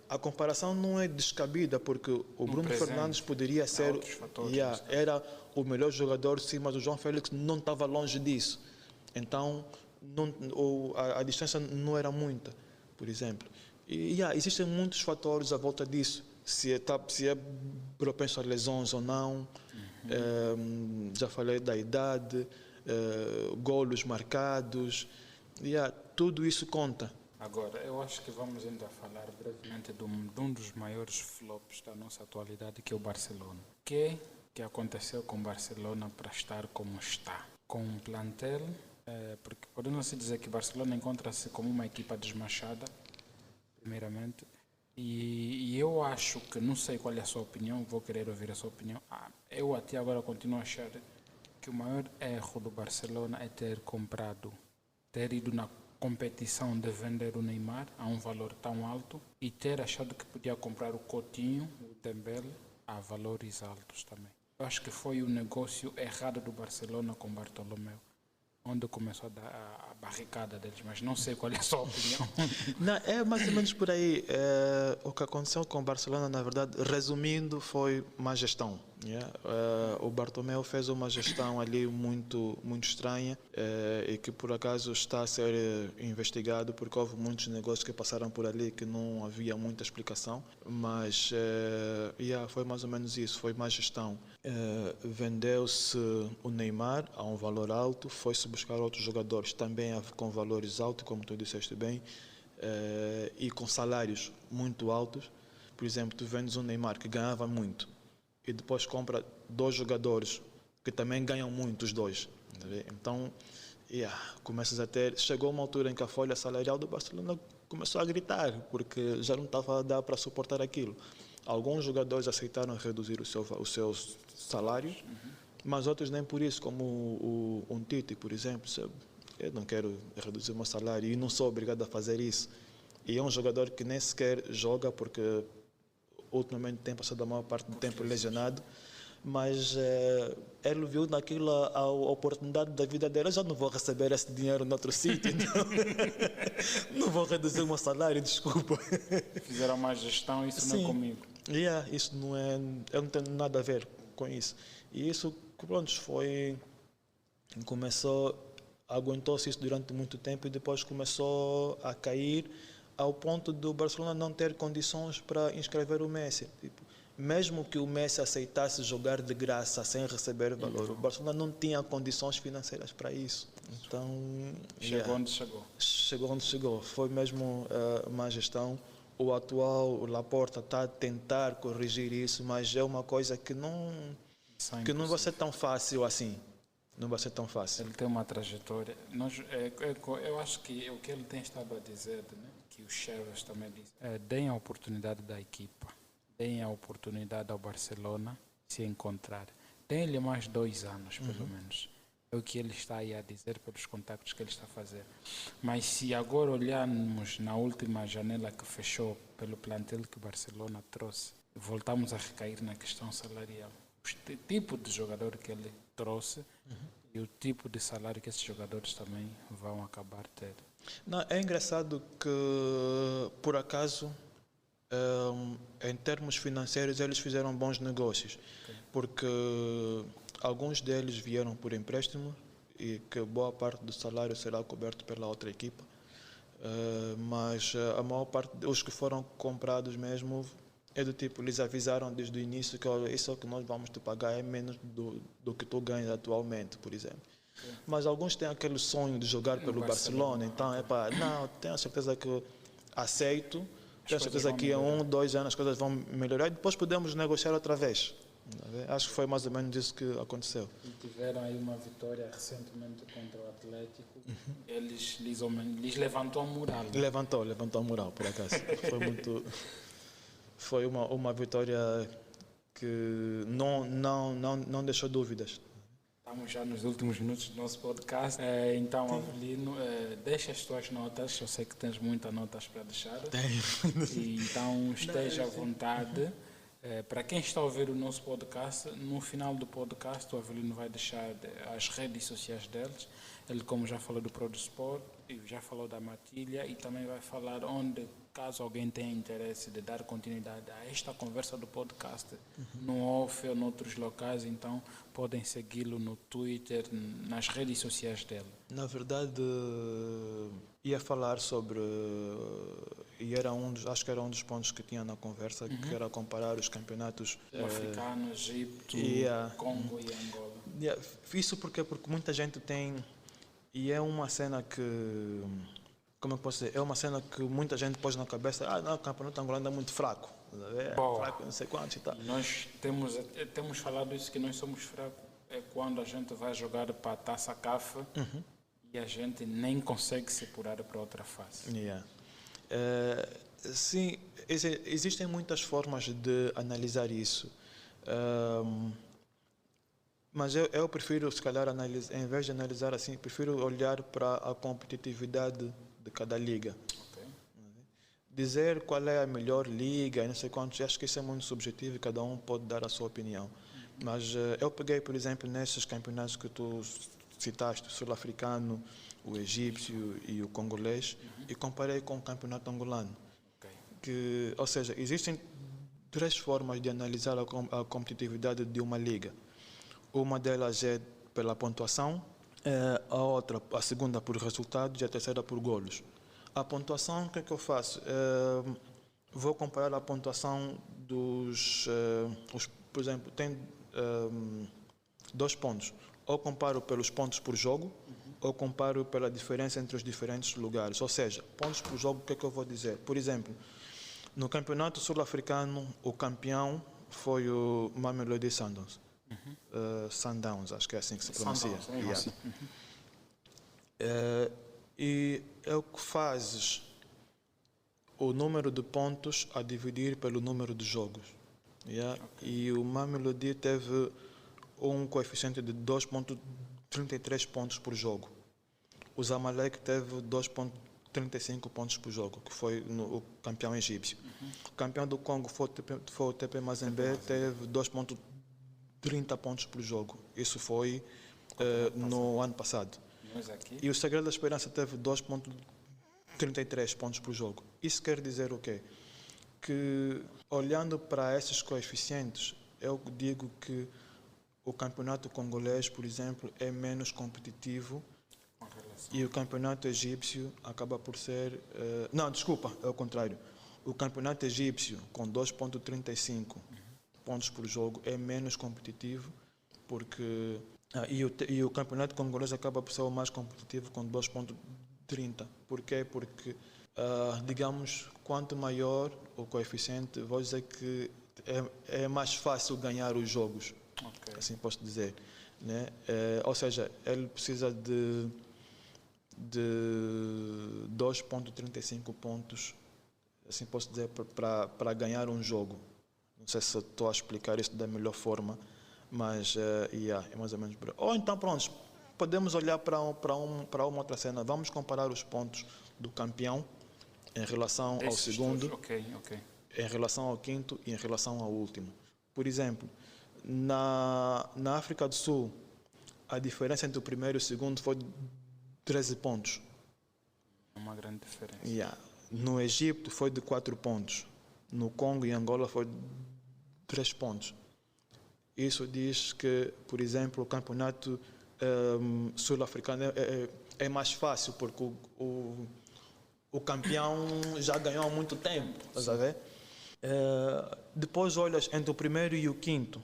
a comparação não é descabida, porque o Bruno Fernandes poderia ser, era o melhor jogador, sim, mas o João Félix não estava longe disso. Então, a distância não era muita, por exemplo. E existem muitos fatores à volta disso. Se é propenso a lesões ou não. Já falei da idade, golos marcados. Tudo isso conta. Agora, eu acho que vamos ainda falar brevemente de um dos maiores flops da nossa atualidade, que é o Barcelona. O que aconteceu com o Barcelona para estar como está? Com um plantel, porque podemos dizer que o Barcelona encontra-se como uma equipa desmanchada, primeiramente, e eu acho que, não sei qual é a sua opinião, vou querer ouvir a sua opinião. Eu até agora continuo a achar que o maior erro do Barcelona é ter ido na competição de vender o Neymar a um valor tão alto e ter achado que podia comprar o Coutinho, o Dembélé, a valores altos também. Eu acho que foi o negócio errado do Barcelona com Bartolomeu, onde começou a barricada deles, mas não sei qual é a sua opinião. Não, é mais ou menos por aí. O que aconteceu com o Barcelona, na verdade, resumindo, foi má gestão. O Bartomeu fez uma gestão ali muito estranha e que por acaso está a ser investigado, porque houve muitos negócios que passaram por ali que não havia muita explicação, mas foi mais ou menos isso, foi má gestão. Vendeu-se o Neymar a um valor alto, foi-se buscar outros jogadores também com valores altos, como tu disseste bem, e com salários muito altos. Por exemplo, tu vendes um Neymar que ganhava muito e depois compra 2 jogadores que também ganham muito, os dois. Então, começas a ter... Chegou uma altura em que a folha salarial do Barcelona começou a gritar, porque já não estava a dar para suportar aquilo. Alguns jogadores aceitaram reduzir os seus salários, mas outros nem por isso, como um Tite, por exemplo. eu não quero reduzir o meu salário e não sou obrigado a fazer isso. E é um jogador que nem sequer joga porque ultimamente tem passado a maior parte do tempo lesionado, mas ele viu naquilo a oportunidade da vida dele. Eu já não vou receber esse dinheiro em outro sítio, então não vou reduzir o meu salário, desculpa. Fizeram má gestão, isso não é comigo. Isso não é, eu não tenho nada a ver com isso. E isso, pronto, aguentou-se isso durante muito tempo e depois começou a cair ao ponto do Barcelona não ter condições para inscrever o Messi. Tipo, mesmo que o Messi aceitasse jogar de graça sem receber valor, o Barcelona não tinha condições financeiras para isso. Então, chegou onde chegou. Chegou onde chegou. Foi mesmo má gestão. O atual, o Laporta, está a tentar corrigir isso, mas é uma coisa que não vai ser tão fácil assim. Não vai ser tão fácil. Ele tem uma trajetória. Eu acho que o que ele tem estado a dizer, né, que o Chevas também diz, deem a oportunidade da equipa, deem a oportunidade ao Barcelona se encontrar. Deem-lhe mais 2 anos, pelo menos. É o que ele está aí a dizer pelos contactos que ele está a fazer. Mas se agora olharmos na última janela que fechou pelo plantel que o Barcelona trouxe, voltamos a recair na questão salarial. O tipo de jogador que ele trouxe e o tipo de salário que esses jogadores também vão acabar ter. Não, é engraçado que, por acaso, em termos financeiros, eles fizeram bons negócios. Porque alguns deles vieram por empréstimo e que boa parte do salário será coberto pela outra equipa. Mas a maior parte dos que foram comprados mesmo é do tipo, eles avisaram desde o início que olha, isso é o que nós vamos te pagar, é menos do que tu ganhas atualmente, por exemplo. Mas alguns têm aquele sonho de jogar pelo Barcelona, então não, tenho a certeza que aceito, tenho a certeza que em 1, 2 anos as coisas vão melhorar e depois podemos negociar outra vez. Acho que foi mais ou menos isso que aconteceu. E tiveram aí uma vitória recentemente contra o Atlético. Lhes levantou a moral. Né? Levantou a moral, por acaso. Foi uma vitória que não deixou dúvidas. Estamos já nos últimos minutos do nosso podcast. Então, Avelino, deixa as tuas notas. Eu sei que tens muitas notas para deixar. Tenho. Então, esteja à vontade. Para quem está a ouvir o nosso podcast, no final do podcast, o Avelino vai deixar as redes sociais deles. Ele, como já falou do ProduSport, já falou da Matilha e também vai falar onde, caso alguém tenha interesse de dar continuidade a esta conversa do podcast, no off ou noutros locais, então podem segui-lo no Twitter, nas redes sociais dele. Na verdade, ia falar sobre, e acho que era um dos pontos que tinha na conversa, que era comparar os campeonatos africano, Egito, Congo e Angola. Isso porque muita gente tem, e é uma cena que, como eu posso dizer, é uma cena que muita gente pôs na cabeça, não, o campeonato angolano é muito fraco, fraco não sei quantos e tal. Nós temos falado isso, que nós somos fracos, é quando a gente vai jogar para a Taça CAF e a gente nem consegue se apurar para outra fase. Sim, existem muitas formas de analisar isso. Mas eu prefiro, se calhar, em vez de analisar assim, prefiro olhar para a competitividade de cada liga. Okay. Dizer qual é a melhor liga, não sei quantos, acho que isso é muito subjetivo e cada um pode dar a sua opinião. Mas eu peguei, por exemplo, nesses campeonatos que tu citaste, o sul-africano, o egípcio e o congolês, e comparei com o campeonato angolano. Okay. Ou seja, existem 3 formas de analisar a competitividade de uma liga. Uma delas é pela pontuação, a segunda por resultados e a terceira por golos. A pontuação, o que é que eu faço? Vou comparar a pontuação por exemplo, tem 2 pontos. Ou comparo pelos pontos por jogo, ou comparo pela diferença entre os diferentes lugares. Ou seja, pontos por jogo, o que é que eu vou dizer? Por exemplo, no campeonato sul-africano, o campeão foi o Mamelodi Sundowns. Sundowns, acho que é assim que se pronuncia. E é o que fazes o número de pontos a dividir pelo número de jogos. Okay. E o Mamelodi teve um coeficiente de 2,33 pontos por jogo. o Zamalek teve 2,35 pontos por jogo, que foi o campeão egípcio. O campeão do Congo foi o TP Mazembe, teve 2,30 pontos por jogo. Isso foi no ano passado. E o Sagrado da Esperança teve 2,33 pontos por jogo. Isso quer dizer o quê? Que, olhando para esses coeficientes, eu digo que o campeonato congolês, por exemplo, é menos competitivo e o campeonato egípcio acaba por ser... não, desculpa, é o contrário. O campeonato egípcio, com 2,35 pontos por jogo, é menos competitivo porque... e o campeonato congolês acaba por ser o mais competitivo com 2,30. Por quê? Porque, digamos, quanto maior o coeficiente, vou dizer que é mais fácil ganhar os jogos, assim posso dizer. Né? Ou seja, ele precisa de 2,35 pontos, assim posso dizer, para ganhar um jogo. Não sei se estou a explicar isso da melhor forma, mas é mais ou menos por aí. Ou então, pronto, podemos olhar para uma outra cena. Vamos comparar os pontos do campeão em relação ao segundo, em relação ao quinto e em relação ao último. Por exemplo, na África do Sul, a diferença entre o primeiro e o segundo foi 13 pontos. Uma grande diferença. No Egito foi de 4 pontos. No Congo e Angola foi de 3 pontos. Isso diz que, por exemplo, o campeonato sul-africano é mais fácil, porque o campeão já ganhou há muito tempo. Estás a ver? Depois olhas entre o primeiro e o quinto.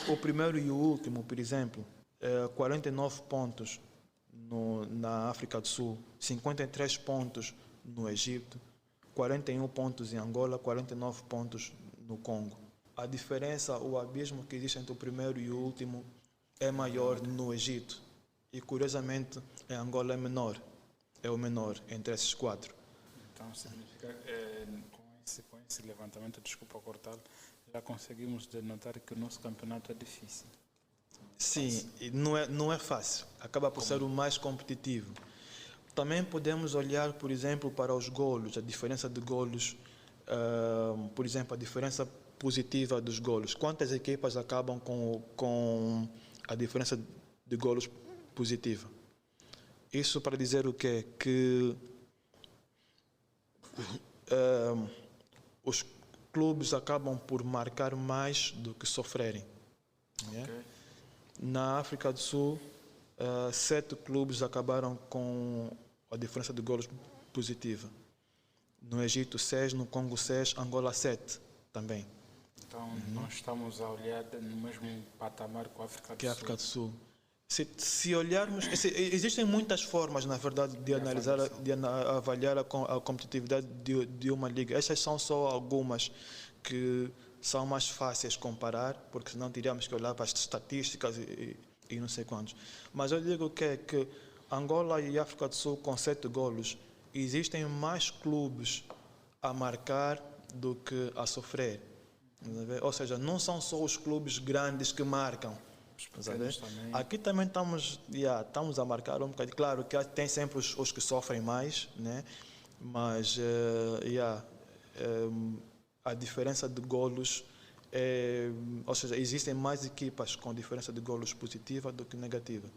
O primeiro e o último, por exemplo, 49 pontos na África do Sul, 53 pontos no Egito, 41 pontos em Angola, 49 pontos no Congo. A diferença, o abismo que existe entre o primeiro e o último é maior no Egito. E, curiosamente, em Angola é menor. É o menor entre esses 4. Então, significa, com esse levantamento, desculpa cortar, já conseguimos denotar que o nosso campeonato é difícil. Sim, não é fácil. Acaba por ser o mais competitivo. Também podemos olhar, por exemplo, para os golos, a diferença de golos, por exemplo, a diferença positiva dos golos. Quantas equipas acabam com a diferença de golos positiva? Isso para dizer o quê? Que os clubes acabam por marcar mais do que sofrerem. Na África do Sul, 7 clubes acabaram com a diferença de golos positiva. No Egito, 6, no Congo, 6, Angola, 7 também. Então, nós estamos a olhar no mesmo patamar com a África do Sul. Que a África do Sul. Se olharmos... Existem muitas formas, na verdade, de analisar, de avaliar a competitividade de uma liga. Estas são só algumas que são mais fáceis de comparar, porque senão teríamos que olhar para as estatísticas e não sei quantos. Mas eu digo que Angola e África do Sul, com 7 golos, existem mais clubes a marcar do que a sofrer. Ou seja, não são só os clubes grandes que marcam. Aqui também estamos a marcar um bocadinho. Claro que tem sempre os que sofrem mais, né? Mas a diferença de golos ou seja, existem mais equipas com diferença de golos positiva do que negativa.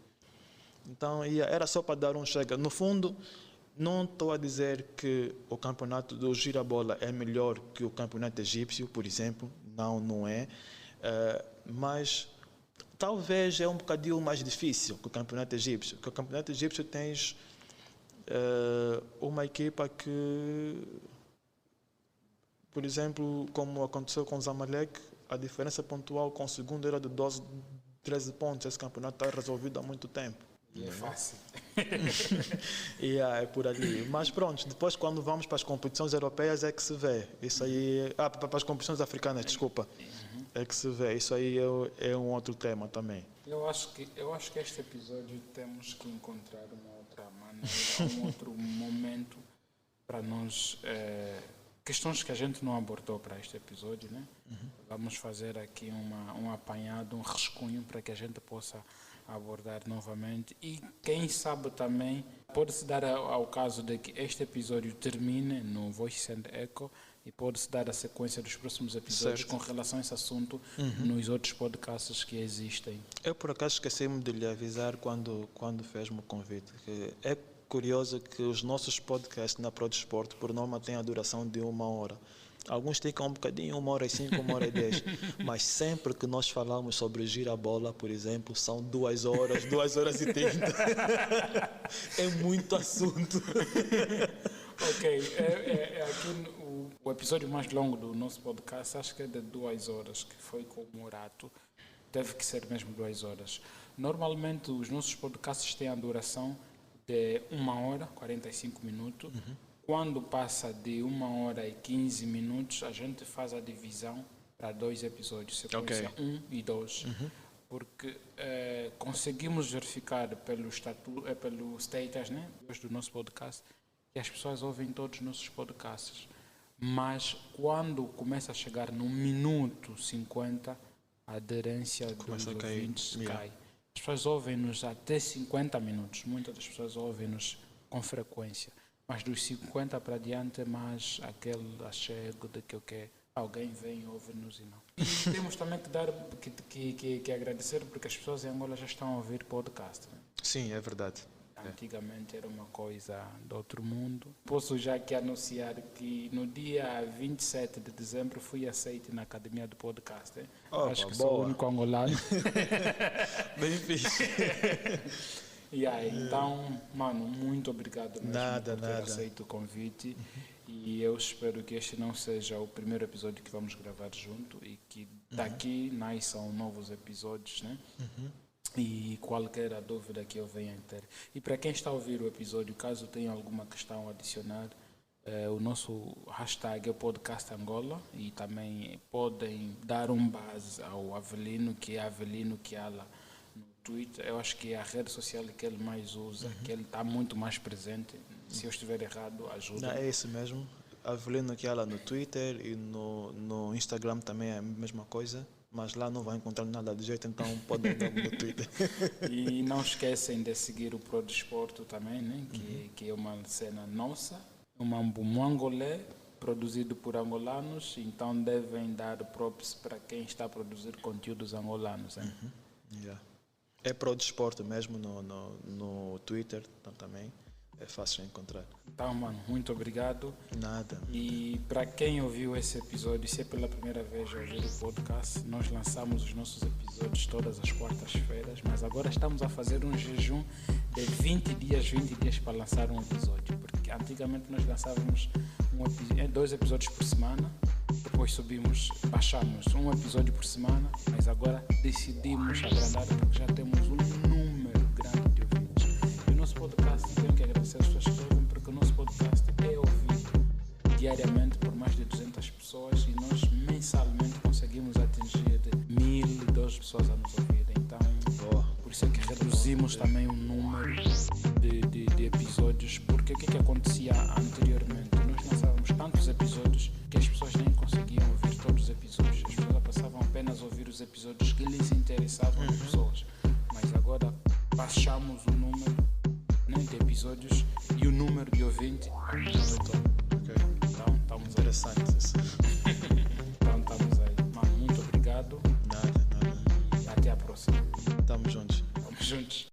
Então, era só para dar um chega. No fundo, não estou a dizer que o campeonato do Girabola é melhor que o campeonato egípcio, por exemplo. Não é. Mas talvez é um bocadinho mais difícil que o campeonato egípcio. Porque o campeonato egípcio tens uma equipa que, por exemplo, como aconteceu com o Zamalek, a diferença pontual com o segundo era de 12, 13 pontos. Esse campeonato está resolvido há muito tempo. E é fácil. É por ali. Mas pronto, depois quando vamos para as competições europeias é que se vê. Isso aí, para as competições africanas, desculpa. É que se vê. Isso aí é um outro tema também. Eu acho que este episódio temos que encontrar uma outra maneira, um outro momento para nós... questões que a gente não abordou para este episódio, né? Vamos fazer aqui um apanhado, um rascunho para que a gente possa abordar novamente. E quem sabe também pode-se dar ao caso de que este episódio termine no Voice and Echo e pode-se dar a sequência dos próximos episódios com relação a esse assunto nos outros podcasts que existem. Eu por acaso esqueci-me de lhe avisar quando fez-me o convite. Que é curioso que os nossos podcasts na ProDesporto, por norma, têm a duração de 1 hora. Alguns ficam um bocadinho, 1h05, 1h10. Mas sempre que nós falamos sobre Girabola, por exemplo, são 2 horas, 2h30. É muito assunto. Ok, aqui o episódio mais longo do nosso podcast, acho que é de 2 horas, que foi com o Morato. Deve que ser mesmo 2 horas. Normalmente os nossos podcasts têm a duração de 1 hora, 45 minutos. Quando passa de 1 hora e 15 minutos, a gente faz a divisão para 2 episódios, sequência 1 e 2. Porque conseguimos verificar pelo status, né, do nosso podcast, que as pessoas ouvem todos os nossos podcasts. Mas quando começa a chegar no minuto 50, a aderência dos ouvintes cai. As pessoas ouvem-nos até 50 minutos. Muitas das pessoas ouvem-nos com frequência. Mas dos 50 para diante é mais aquele achego de que alguém vem e ouve-nos e não. E temos também que agradecer porque as pessoas em Angola já estão a ouvir podcast. Né? Sim, é verdade. Antigamente era uma coisa do outro mundo. Posso já aqui anunciar que no dia 27 de dezembro fui aceito na Academia do Podcast. Hein? Acho que sou o único angolano. Bem fixe. Então, mano, muito obrigado mesmo por ter aceito o convite. E eu espero que este não seja o primeiro episódio que vamos gravar junto e que daqui nasçam novos episódios, né? E qualquer dúvida que eu venha a ter. E para quem está a ouvir o episódio, caso tenha alguma questão a adicionar, o nosso hashtag é Podcast Angola e também podem dar base ao Avelino, que é Avelino Kiala no Twitter. Eu acho que é a rede social que ele mais usa, que ele está muito mais presente. Se eu estiver errado, ajuda. É isso mesmo. Avelino Kiala no Twitter e no Instagram também é a mesma coisa. Mas lá não vai encontrar nada de jeito, então podem ir no Twitter. E não esquecem de seguir o ProDesporto também, né? Que é uma cena nossa, um angolé produzido por angolanos, então devem dar props para quem está a produzir conteúdos angolanos. Né? É ProDesporto mesmo no Twitter, então também é fácil de encontrar. Então, mano, muito obrigado. Nada. E para quem ouviu esse episódio, se é pela primeira vez a ouvir o podcast, nós lançamos os nossos episódios todas as quartas-feiras, mas agora estamos a fazer um jejum de 20 dias para lançar um episódio, porque antigamente nós lançávamos 2 episódios por semana, depois baixamos um episódio por semana, mas agora decidimos abrandar porque já temos um número grande de ouvintes. E o nosso podcast, tenho que agradecer as pessoas que ouvem, porque o nosso podcast é ouvido diariamente por mais de 200 pessoas e nós mensalmente conseguimos atingir 1.012 pessoas a nos ouvir. Então, por isso é que reduzimos também o número de episódios, porque o que acontecia anteriormente? Nós lançávamos tantos episódios que as pessoas nem conseguiam ouvir todos os episódios. As pessoas passavam apenas a ouvir os episódios que lhes interessavam às pessoas. Mas agora baixamos o número, né, de episódios e o número de ouvintes aumentou. Então, estamos interessante isso. Então, estamos aí. Mano, muito obrigado. Nada. E até a próxima. Tamo juntos. Tamo juntos.